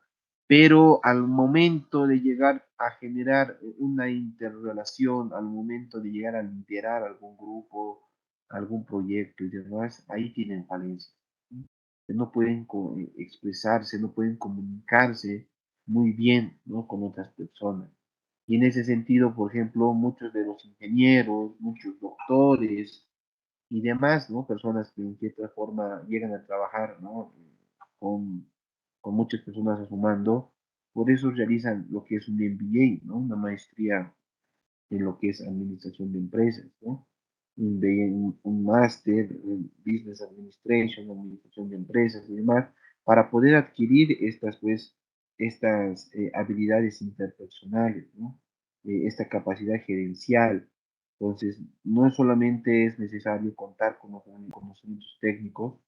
S1: pero al momento de llegar a generar una interrelación, al momento de llegar a liderar algún grupo, algún proyecto y demás, ahí tienen falencias. No pueden expresarse, no pueden comunicarse muy bien, ¿no? Con otras personas. Y en ese sentido, por ejemplo, muchos de los ingenieros, muchos doctores, y demás, ¿no? Personas que en cierta forma llegan a trabajar, ¿no? Con, con muchas personas a su mando, por eso realizan lo que es un MBA, ¿no? Una maestría en lo que es administración de empresas, ¿no? Un máster en Business Administration, administración de empresas y demás, para poder adquirir estas, pues, estas habilidades interpersonales, ¿no? Esta capacidad gerencial. Entonces, no solamente es necesario contar con los conocimientos técnicos,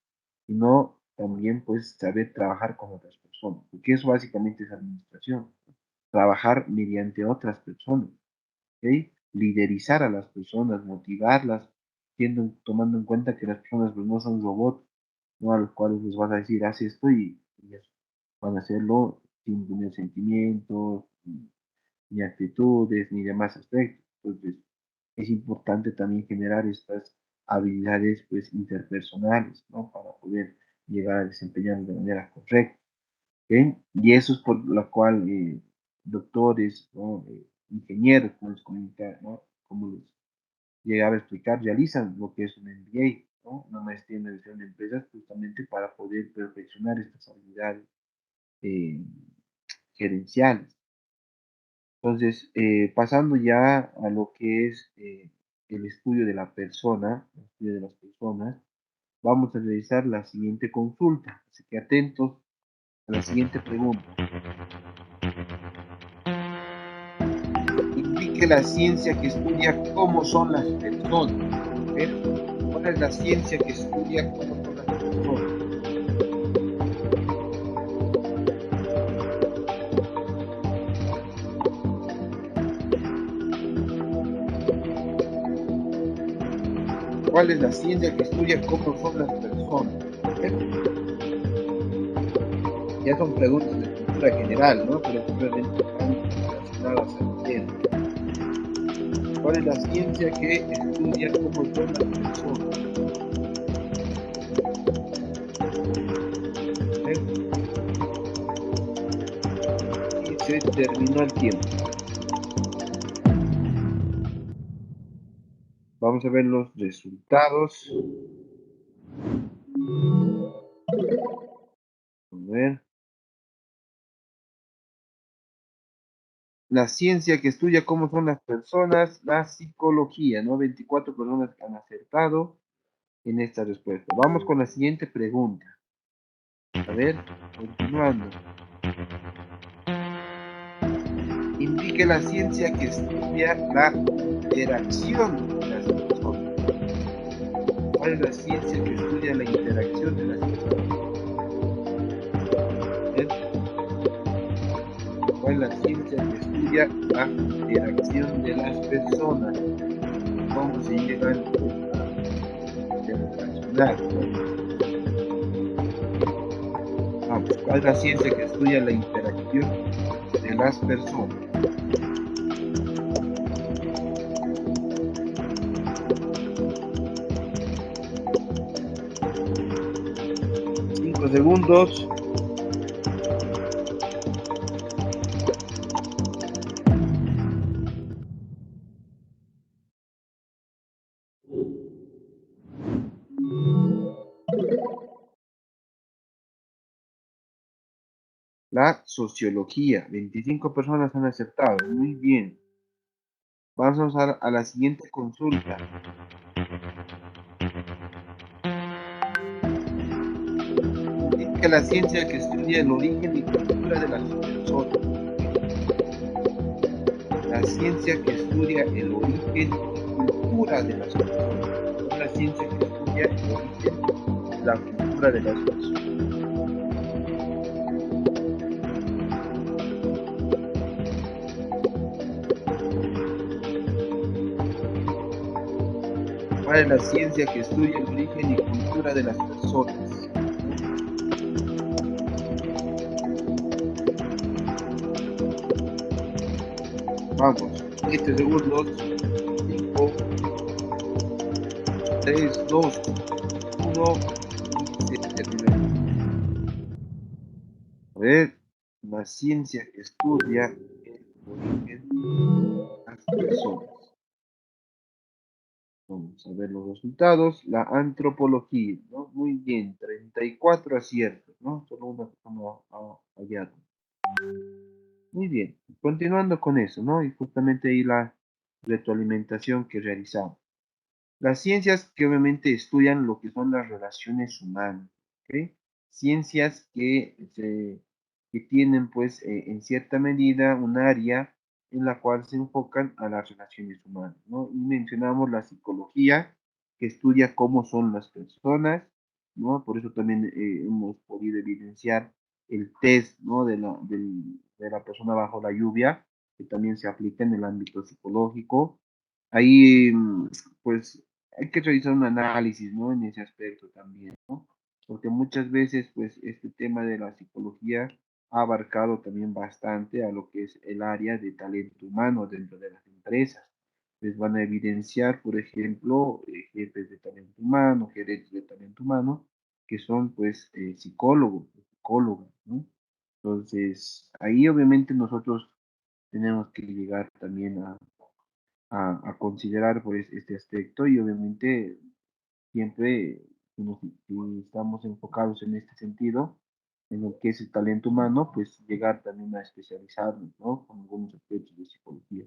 S1: sino también, pues, saber trabajar con otras personas, porque eso básicamente es administración, trabajar mediante otras personas. ¿Ok? Liderizar a las personas, motivarlas, tomando en cuenta que las personas pues, no son robots, ¿no? A los cuales les vas a decir, haz esto y ellos van a hacerlo sin tener sentimientos, ni actitudes, ni demás aspectos. Entonces, es importante también generar estas habilidades pues, interpersonales, ¿no? Para poder llegar a desempeñar de manera correcta. ¿Ok? Y eso es por lo cual doctores, ¿no? Ingenieros, como les comunica, ¿no? Como les llegaba a explicar, realizan lo que es un MBA, ¿no? Una maestría en administración de empresas, justamente para poder perfeccionar estas habilidades eh, gerenciales. Entonces, pasando ya a lo que es el estudio de la persona, el estudio de las personas, vamos a realizar la siguiente consulta. Así que atentos a la siguiente pregunta. Indique la ciencia que estudia cómo son las personas. A ver, ¿cuál es la ciencia que estudia cómo son las personas. ¿Cuál es la ciencia que estudia cómo son las personas? Ya son preguntas de cultura general, ¿no? Pero obviamente están relacionadas al tema. ¿Cuál es la ciencia que estudia cómo son las personas? ¿Ves? Y se terminó el tiempo. Vamos a ver los resultados. A ver. La ciencia que estudia cómo son las personas, la psicología, ¿no? 24 personas han acertado en esta respuesta. Vamos con la siguiente pregunta. A ver, continuando. Indique la ciencia que estudia la interacción de las personas. ¿Cuál es la ciencia que estudia la interacción de las personas? ¿Eh? ¿Cuál es la ciencia que estudia la interacción de las personas? ¿Cómo se llegan pues, a interrelacionar, ¿no? Vamos, ¿cuál es la ciencia que estudia la interacción de las personas? Cinco segundos. La sociología. 25 personas han aceptado. Muy bien. Vamos a la siguiente consulta. Indica la ciencia que estudia el origen y cultura de las personas. La ciencia que estudia el origen y cultura de las personas. Es la ciencia que estudia el origen y la cultura de las personas. ¿Cuál es la ciencia que estudia el origen y cultura de las personas? Vamos, 7 segundos. 5, 3, 2, 1. Y se terminó. A ver, la ciencia que estudia el origen de las personas. Vamos a ver los resultados. La antropología, ¿no? Muy bien, 34 aciertos, ¿no? Solo una persona ha fallado. Muy bien, continuando con eso, ¿no? Y justamente ahí la retroalimentación que realizamos. Las ciencias que obviamente estudian lo que son las relaciones humanas, ¿ok? Ciencias que tienen, pues, en cierta medida un área en la cual se enfocan a las relaciones humanas, ¿no? Y mencionamos la psicología, que estudia cómo son las personas, ¿no? Por eso también hemos podido evidenciar el test, ¿no? De la persona bajo la lluvia, que también se aplica en el ámbito psicológico. Ahí, pues, hay que realizar un análisis, ¿no? En ese aspecto también, ¿no? Porque muchas veces, pues, este tema de la psicología ha abarcado también bastante a lo que es el área de talento humano dentro de las empresas. Les van a evidenciar, por ejemplo, jefes de talento humano, gerentes de talento humano, que son, pues, psicólogos, psicólogas, ¿no? Entonces, ahí obviamente nosotros tenemos que llegar también a considerar pues, este aspecto y obviamente siempre si estamos enfocados en este sentido, en lo que es el talento humano, pues llegar también a especializarnos, ¿no? Con algunos aspectos de psicología.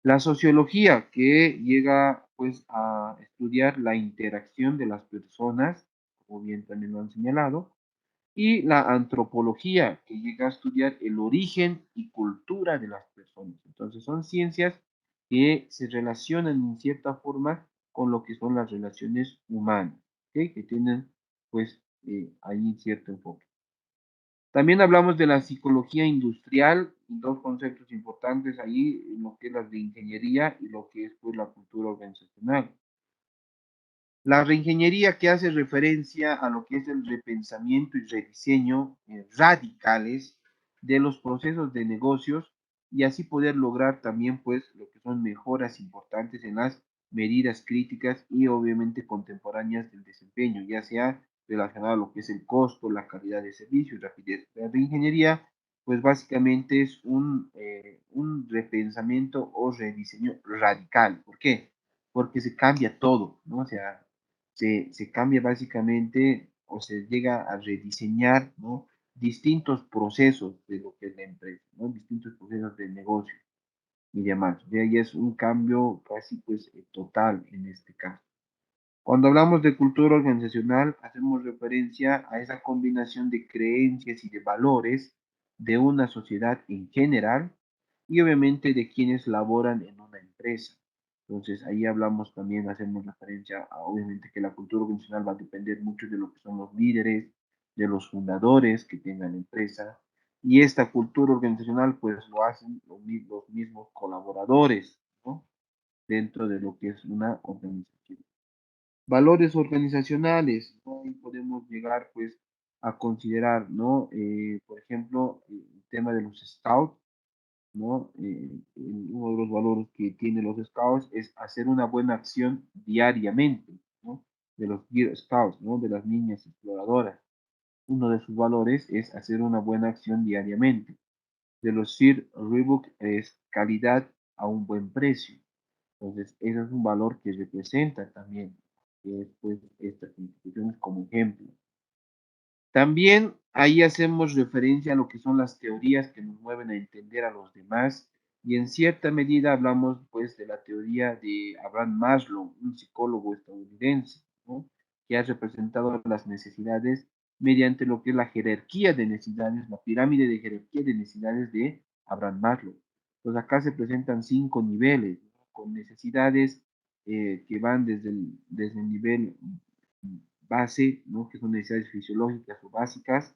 S1: La sociología, que llega pues a estudiar la interacción de las personas, como bien también lo han señalado, y la antropología, que llega a estudiar el origen y cultura de las personas. Entonces, son ciencias que se relacionan en cierta forma con lo que son las relaciones humanas, ¿ok? Que tienen pues ahí cierto enfoque. También hablamos de la psicología industrial, dos conceptos importantes ahí, lo que es la de ingeniería y lo que es pues la cultura organizacional. La reingeniería que hace referencia a lo que es el repensamiento y rediseño radicales de los procesos de negocios y así poder lograr también pues lo que son mejoras importantes en las medidas críticas y obviamente contemporáneas del desempeño, ya sea relacionado a lo que es el costo, la calidad de servicio y rapidez. La reingeniería pues básicamente es un repensamiento o rediseño radical. ¿Por qué? Porque se cambia todo, ¿no? O sea, se cambia básicamente o se llega a rediseñar, ¿no? Distintos procesos de lo que es la empresa, ¿no? Distintos procesos de negocio y demás. De ahí es un cambio casi pues total en este caso. Cuando hablamos de cultura organizacional, hacemos referencia a esa combinación de creencias y de valores de una sociedad en general y obviamente de quienes laboran en una empresa. Entonces, ahí hablamos también, hacemos referencia a, obviamente, que la cultura organizacional va a depender mucho de lo que son los líderes, de los fundadores que tengan la empresa, y esta cultura organizacional, pues lo hacen los mismos colaboradores, ¿no? Dentro de lo que es una organización. Valores organizacionales, ¿no? Ahí podemos llegar, pues, a considerar, ¿no? Por ejemplo, el tema de los scouts, ¿no? Uno de los valores que tienen los scouts es hacer una buena acción diariamente, ¿no? De los Girl Scouts, ¿no? De las niñas exploradoras. Uno de sus valores es hacer una buena acción diariamente. De los Sir Reebok es calidad a un buen precio. Entonces, ese es un valor que representa también, que es, pues, estas instituciones como ejemplo. También ahí hacemos referencia a lo que son las teorías que nos mueven a entender a los demás y en cierta medida hablamos pues de la teoría de Abraham Maslow, un psicólogo estadounidense, ¿no? Que ha representado las necesidades mediante lo que es la jerarquía de necesidades, la pirámide de jerarquía de necesidades de Abraham Maslow. Pues acá se presentan 5 niveles, ¿no? Con necesidades que van desde el nivel base, ¿no? Que son necesidades fisiológicas o básicas,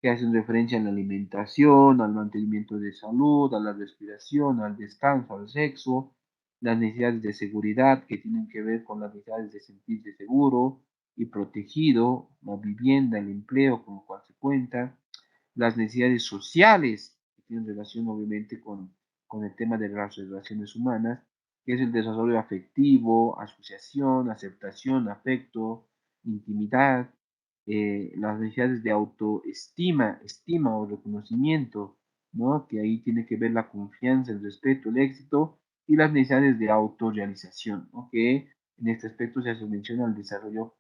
S1: que hacen referencia a la alimentación, al mantenimiento de salud, a la respiración, al descanso, al sexo, las necesidades de seguridad que tienen que ver con las necesidades de sentirse seguro y protegido, la vivienda, el empleo con lo cual se cuenta, las necesidades sociales que tienen relación obviamente con el tema de las relaciones humanas, que es el desarrollo afectivo, asociación, aceptación, afecto, intimidad, las necesidades de autoestima, estima o reconocimiento, ¿no? Que ahí tiene que ver la confianza, el respeto, el éxito y las necesidades de autorrealización, ¿no? Que en este aspecto se menciona el desarrollo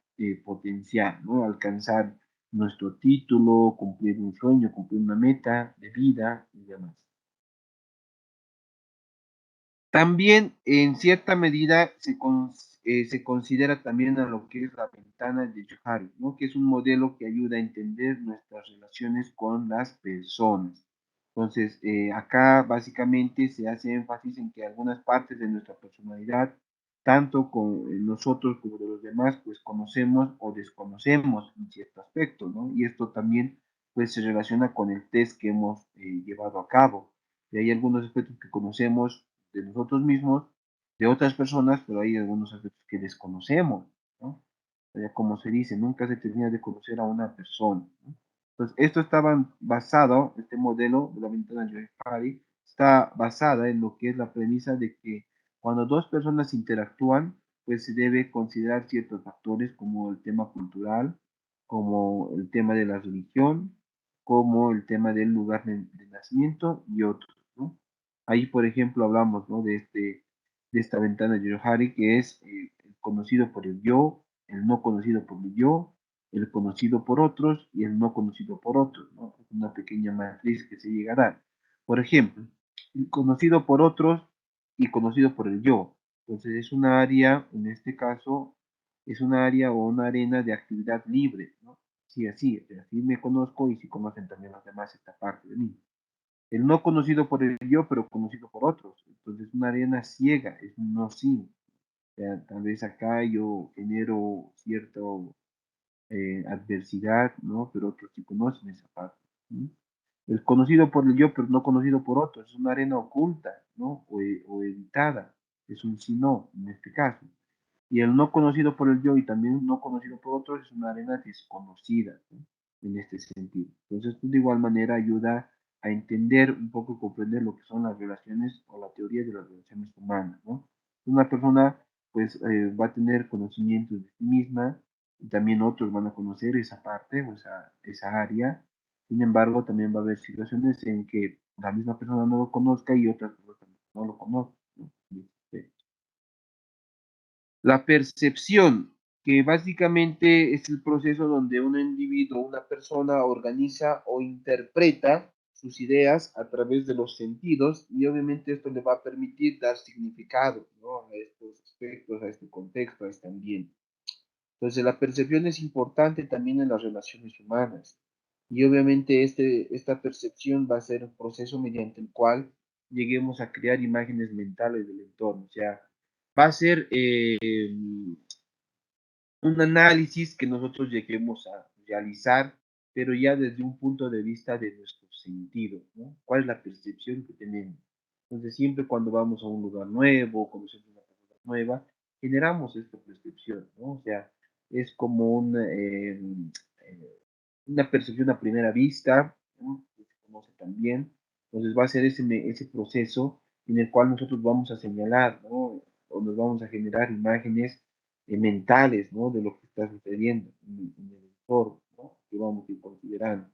S1: potencial, ¿no? Alcanzar nuestro título, cumplir un sueño, cumplir una meta de vida y demás. También, en cierta medida, se considera también a lo que es la ventana de Johari, ¿no? Que es un modelo que ayuda a entender nuestras relaciones con las personas. Entonces, acá básicamente se hace énfasis en que algunas partes de nuestra personalidad, tanto con nosotros como de los demás, pues conocemos o desconocemos en cierto aspecto, ¿no? Y esto también, pues, se relaciona con el test que hemos llevado a cabo. Y hay algunos aspectos que conocemos de nosotros mismos, de otras personas, pero hay algunos aspectos que desconocemos, ¿no? O sea, como se dice, nunca se termina de conocer a una persona, ¿no? Entonces, esto estaba basado, este modelo de la ventana de Hardy, está basada en lo que es la premisa de que cuando dos personas interactúan, pues se debe considerar ciertos factores como el tema cultural, como el tema de la religión, como el tema del lugar de nacimiento y otros, ¿no? Ahí, por ejemplo, hablamos, ¿no? De esta ventana de Johari, que es el conocido por el yo, el no conocido por el yo, el conocido por otros y el no conocido por otros, ¿no? Es una pequeña matriz que se llega a dar. Por ejemplo, el conocido por otros y conocido por el yo. Entonces, es una área, en este caso, es una área o una arena de actividad libre, ¿no? Sí, así, así me conozco y si conocen también los demás esta parte de mí. El no conocido por el yo, pero conocido por otros. Entonces, una arena ciega, es un no sí. O sea, tal vez acá yo genero cierto adversidad, ¿no? Pero otros sí conocen esa parte. ¿No? El conocido por el yo, pero no conocido por otros, es una arena oculta, ¿no? O evitada, es un sí no, en este caso. Y el no conocido por el yo y también no conocido por otros es una arena desconocida, ¿no? En este sentido. Entonces, pues, de igual manera ayuda a entender un poco, comprender lo que son las relaciones o la teoría de las relaciones humanas, ¿no? Una persona, pues, va a tener conocimientos de sí misma y también otros van a conocer esa parte o esa área. Sin embargo, también va a haber situaciones en que la misma persona no lo conozca y otras personas no lo conozcan, ¿no? La percepción, que básicamente es el proceso donde un individuo, una persona organiza o interpreta sus ideas a través de los sentidos y obviamente esto le va a permitir dar significado, ¿no? A estos aspectos, a este contexto, a este ambiente. Entonces la percepción es importante también en las relaciones humanas y obviamente esta percepción va a ser un proceso mediante el cual lleguemos a crear imágenes mentales del entorno, o sea, va a ser un análisis que nosotros lleguemos a realizar, pero ya desde un punto de vista de nuestros sentidos, ¿no? ¿Cuál es la percepción que tenemos? Entonces, siempre cuando vamos a un lugar nuevo, conocemos una persona nueva, generamos esta percepción, ¿no? O sea, es como una percepción a primera vista, ¿no? Que se conoce también. Entonces, va a ser ese proceso en el cual nosotros vamos a señalar, ¿no? O nos vamos a generar imágenes mentales, ¿no? De lo que está sucediendo en el entorno, ¿no? Que vamos a ir considerando.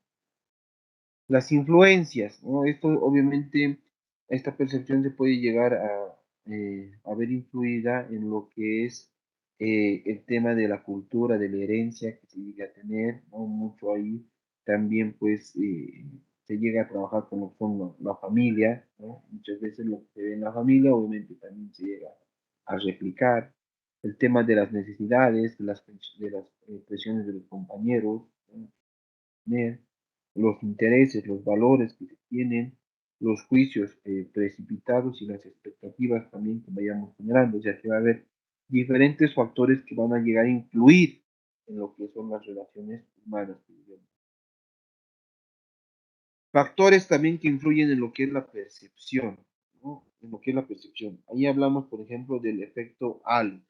S1: Las influencias, ¿no? Esto obviamente, esta percepción se puede llegar a ver influida en lo que es el tema de la cultura, de la herencia que se llega a tener, ¿no? Mucho ahí también pues se llega a trabajar con lo que son la familia, ¿no? Muchas veces lo que se ve en la familia obviamente también se llega a replicar. El tema de las necesidades, de las presiones de los compañeros, ¿no? Los intereses, los valores que se tienen, los juicios precipitados y las expectativas también que vayamos generando. O sea, que va a haber diferentes factores que van a llegar a influir en lo que son las relaciones humanas. Factores también que influyen en lo que es la percepción, ¿no? En lo que es la percepción. Ahí hablamos, por ejemplo, del efecto halo,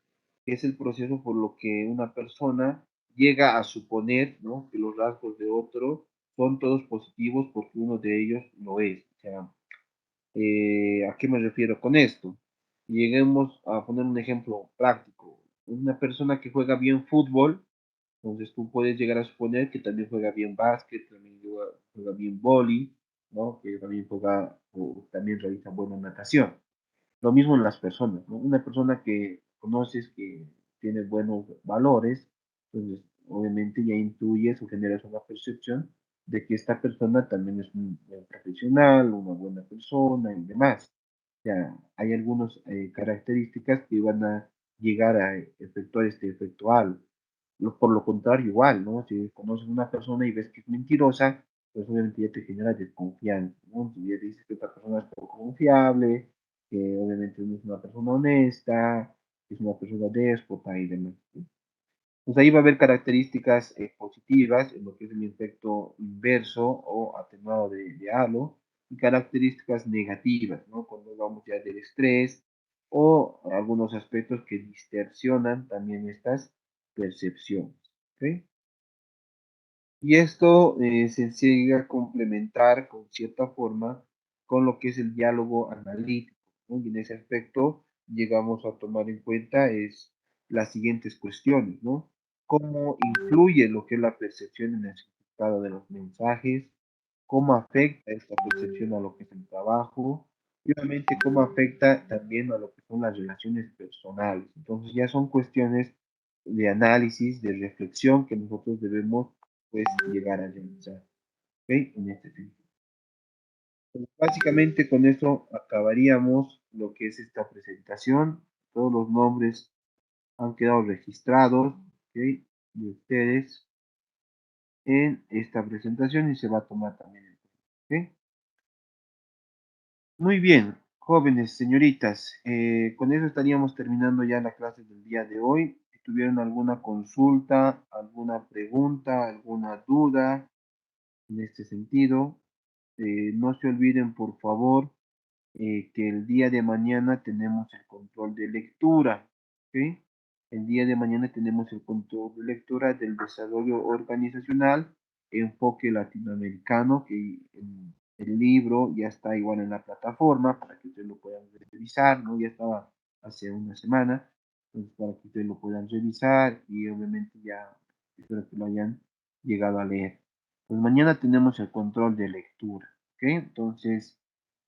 S1: que es el proceso por lo que una persona llega a suponer, ¿no? Que los rasgos de otro son todos positivos porque uno de ellos lo es. O sea, ¿a qué me refiero con esto? Lleguemos a poner un ejemplo práctico. Una persona que juega bien fútbol, entonces tú puedes llegar a suponer que también juega bien básquet, también juega bien vóley, ¿no? Que también juega o también realiza buena natación. Lo mismo en las personas, ¿no? Una persona que conoces que tiene buenos valores, entonces obviamente ya intuyes o generas una percepción de que esta persona también es un buen profesional, una buena persona y demás. O sea, hay algunas características que van a llegar a efectuar este efecto halo. Por lo contrario, igual, ¿no? Si conoces a una persona y ves que es mentirosa, pues obviamente ya te genera desconfianza, ¿no? Si ya dices que esta persona es poco confiable, que obviamente no es una persona honesta, que es una persona déspota y demás, ¿sí? Pues ahí va a haber características positivas en lo que es el efecto inverso o atenuado de halo y características negativas, ¿no? Cuando hablamos ya del estrés o algunos aspectos que distorsionan también estas percepciones, ¿ok? Y esto se llega a complementar con cierta forma con lo que es el diálogo analítico, ¿no? Y en ese aspecto llegamos a tomar en cuenta es las siguientes cuestiones, ¿no? ¿Cómo influye lo que es la percepción en el significado de los mensajes? ¿Cómo afecta esta percepción a lo que es el trabajo? Y obviamente cómo afecta también a lo que son las relaciones personales. Entonces ya son cuestiones de análisis, de reflexión que nosotros debemos pues llegar a realizar, ¿ok? En este sentido. Pues, básicamente con esto acabaríamos lo que es esta presentación. Todos los nombres han quedado registrados, ¿ok? De ustedes en esta presentación y se va a tomar también en cuenta, ¿ok? Muy bien, jóvenes, señoritas, con eso estaríamos terminando ya la clase del día de hoy. tuvieron alguna consulta, alguna pregunta, alguna duda en este sentido. No se olviden, por favor, que el día de mañana tenemos el control de lectura, ¿sí? El día de mañana tenemos el control de lectura del desarrollo organizacional, enfoque latinoamericano, que el libro ya está igual en la plataforma para que ustedes lo puedan revisar, ¿no? Ya estaba hace una semana, entonces para que ustedes lo puedan revisar y obviamente ya espero que lo hayan llegado a leer. Pues mañana tenemos el control de lectura, ¿ok? Entonces,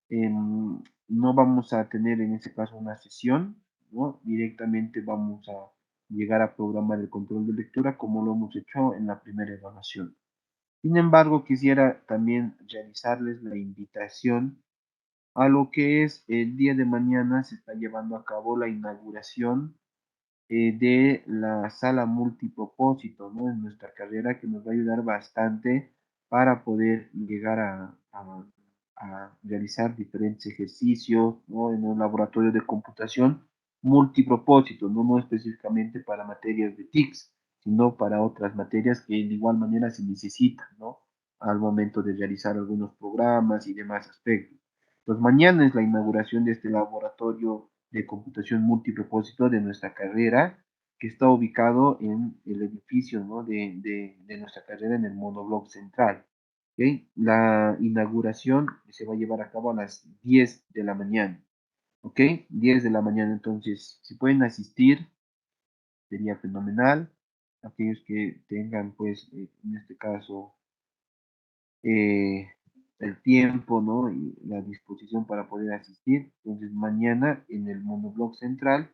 S1: no vamos a tener en este caso una sesión, ¿no? Directamente vamos a llegar a programar el control de lectura como lo hemos hecho en la primera evaluación. Sin embargo, quisiera también realizarles la invitación a lo que es el día de mañana se está llevando a cabo la inauguración de la sala multipropósito, ¿no? En nuestra carrera que nos va a ayudar bastante para poder llegar a realizar diferentes ejercicios, ¿no? En un laboratorio de computación multipropósito, ¿no? No específicamente para materias de TICS, sino para otras materias que de igual manera se necesitan, ¿no? Al momento de realizar algunos programas y demás aspectos. Pues mañana es la inauguración de este laboratorio de computación multipropósito de nuestra carrera, que está ubicado en el edificio, ¿no? de nuestra carrera en el monobloc central. ¿Okay? La inauguración se va a llevar a cabo a las 10 de la mañana. ¿Ok? 10 de la mañana, entonces, si pueden asistir, sería fenomenal. Aquellos que tengan, pues, en este caso, eh, el tiempo, ¿no? Y la disposición para poder asistir. Entonces, mañana en el monobloc central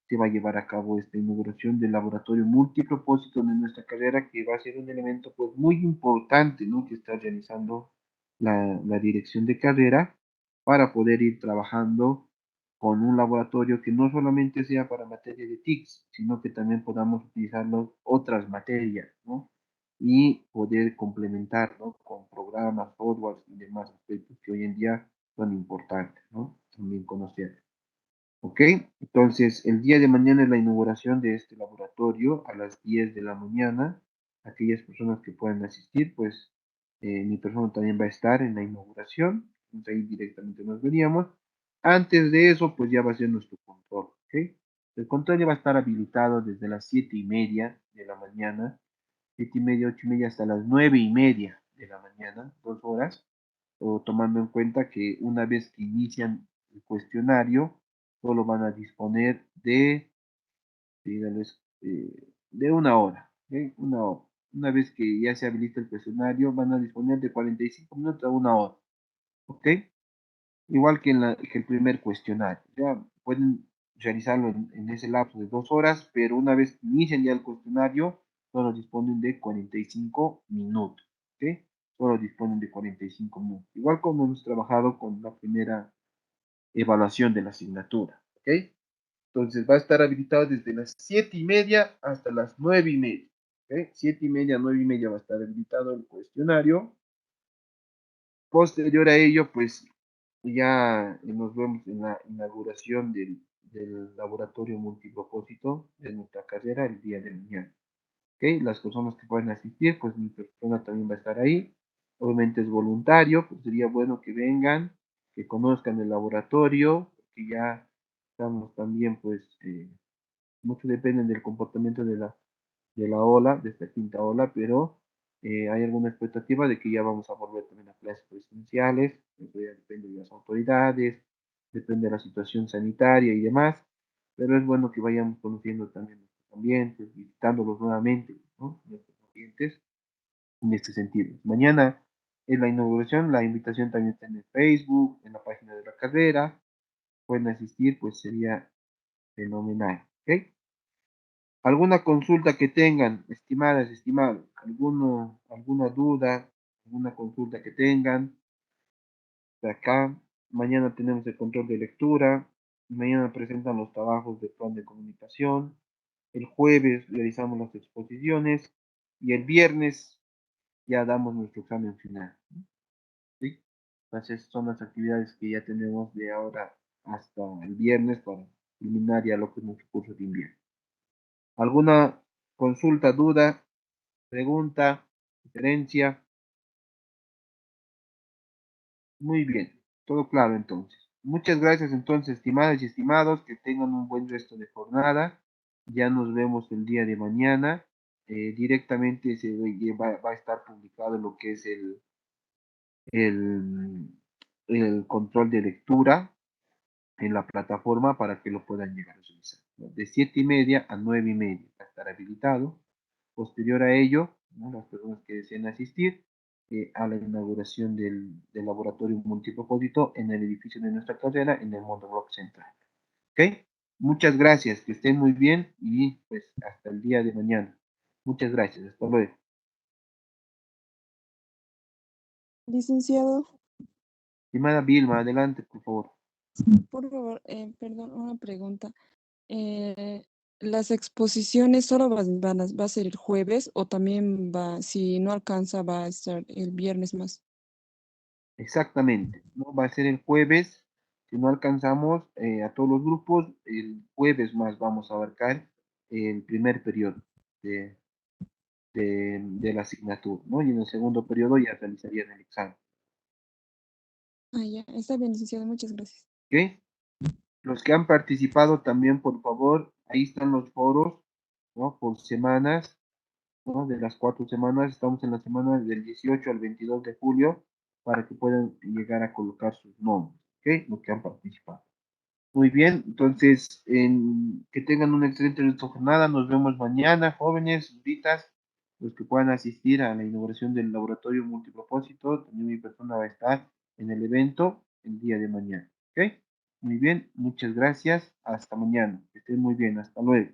S1: se va a llevar a cabo esta inauguración del laboratorio multipropósito de nuestra carrera, que va a ser un elemento, pues, muy importante, ¿no? Que está realizando la dirección de carrera para poder ir trabajando con un laboratorio que no solamente sea para materia de TICS, sino que también podamos utilizarlo otras materias, ¿no? Y poder complementar, ¿no? Con programas, softwares y demás aspectos que hoy en día son importantes, ¿no? También conocer. ¿Ok? Entonces, el día de mañana es la inauguración de este laboratorio a las 10 de la mañana. Aquellas personas que puedan asistir, pues mi persona también va a estar en la inauguración. Entonces ahí directamente nos veríamos. Antes de eso, pues ya va a ser nuestro control. ¿Ok? El control ya va a estar habilitado desde las 7:30 de la mañana 7:30, 8:30 hasta las 9:30 de la mañana, 2 horas, o tomando en cuenta que una vez que inician el cuestionario, solo van a disponer dígales, de 1 hora, ¿ok? 1 hora. Una vez que ya se habilita el cuestionario, van a disponer de 45 minutos a 1 hora, ¿ok? Igual que, que el primer cuestionario. Ya pueden realizarlo en ese lapso de 2 horas, pero una vez que inician ya el cuestionario, solo disponen de 45 minutos. ¿Ok? Solo disponen de 45 minutos. Igual como hemos trabajado con la primera evaluación de la asignatura. ¿Ok? Entonces va a estar habilitado desde las 7:30 hasta las 9:30. ¿Ok? 7:30, 9:30 va a estar habilitado el cuestionario. Posterior a ello, pues ya nos vemos en la inauguración del laboratorio multipropósito de nuestra carrera el día de mañana. ¿Ok? Las personas que pueden asistir, pues mi persona también va a estar ahí. Obviamente es voluntario, pues sería bueno que vengan, que conozcan el laboratorio, que ya estamos también, pues, mucho depende del comportamiento de la ola, de esta quinta ola, pero hay alguna expectativa de que ya vamos a volver también a clases presenciales, eso ya depende de las autoridades, depende de la situación sanitaria y demás, pero es bueno que vayamos conociendo también nuestros ambientes, visitándolos nuevamente, ¿no? Nuestros ambientes en este sentido. Mañana es la inauguración, la invitación también está en el Facebook, en la página de la carrera, pueden asistir, pues sería fenomenal, ¿ok? ¿Alguna consulta que tengan, estimadas, estimados? ¿Alguna duda? ¿Alguna consulta que tengan? De acá, mañana tenemos el control de lectura. Mañana presentan los trabajos de plan de comunicación. El jueves realizamos las exposiciones. Y el viernes ya damos nuestro examen final. ¿Sí? Entonces son las actividades que ya tenemos de ahora hasta el viernes para culminar ya lo que es nuestro curso de invierno. ¿Alguna consulta, duda, pregunta, sugerencia? Muy bien, todo claro entonces. Muchas gracias entonces, estimadas y estimados, que tengan un buen resto de jornada. Ya nos vemos el día de mañana. Directamente va a estar publicado lo que es el, el control de lectura en la plataforma para que lo puedan llegar a revisar, ¿no? De 7:30 a 9:30 va a estar habilitado. Posterior a ello, ¿no? Las personas que deseen asistir a la inauguración del laboratorio multipropósito en el edificio de nuestra carrera en el Monobloc Central. ¿Ok? Muchas gracias, que estén muy bien y pues hasta el día de mañana. Muchas gracias, hasta luego.
S2: Licenciado,
S1: Estimada Vilma, adelante, por favor.
S2: por favor, perdón, una pregunta. Eh, ¿Las exposiciones solo va a ser el jueves o también va, si no alcanza, va a estar el viernes más?
S1: Exactamente, ¿no? Va a ser el jueves, si no alcanzamos a todos los grupos, el jueves más vamos a abarcar el primer periodo de, de la asignatura, ¿no? Y en el segundo periodo ya realizarían el examen,
S2: Ah, ya, está bien, licenciado, muchas gracias.
S1: ¿ok? Los que han participado también, por favor, ahí están los foros, ¿no? Por semanas, ¿no? De las 4 semanas, estamos en la semana del 18 al 22 de julio, para que puedan llegar a colocar sus nombres, ¿ok? Los que han participado. Muy bien, entonces, que tengan una excelente resto de jornada. Nos vemos mañana, jóvenes, señoritas, los que puedan asistir a la inauguración del laboratorio multipropósito. También mi persona va a estar en el evento el día de mañana. ¿Ok? Muy bien, muchas gracias. Hasta mañana. Que estén muy bien. Hasta luego.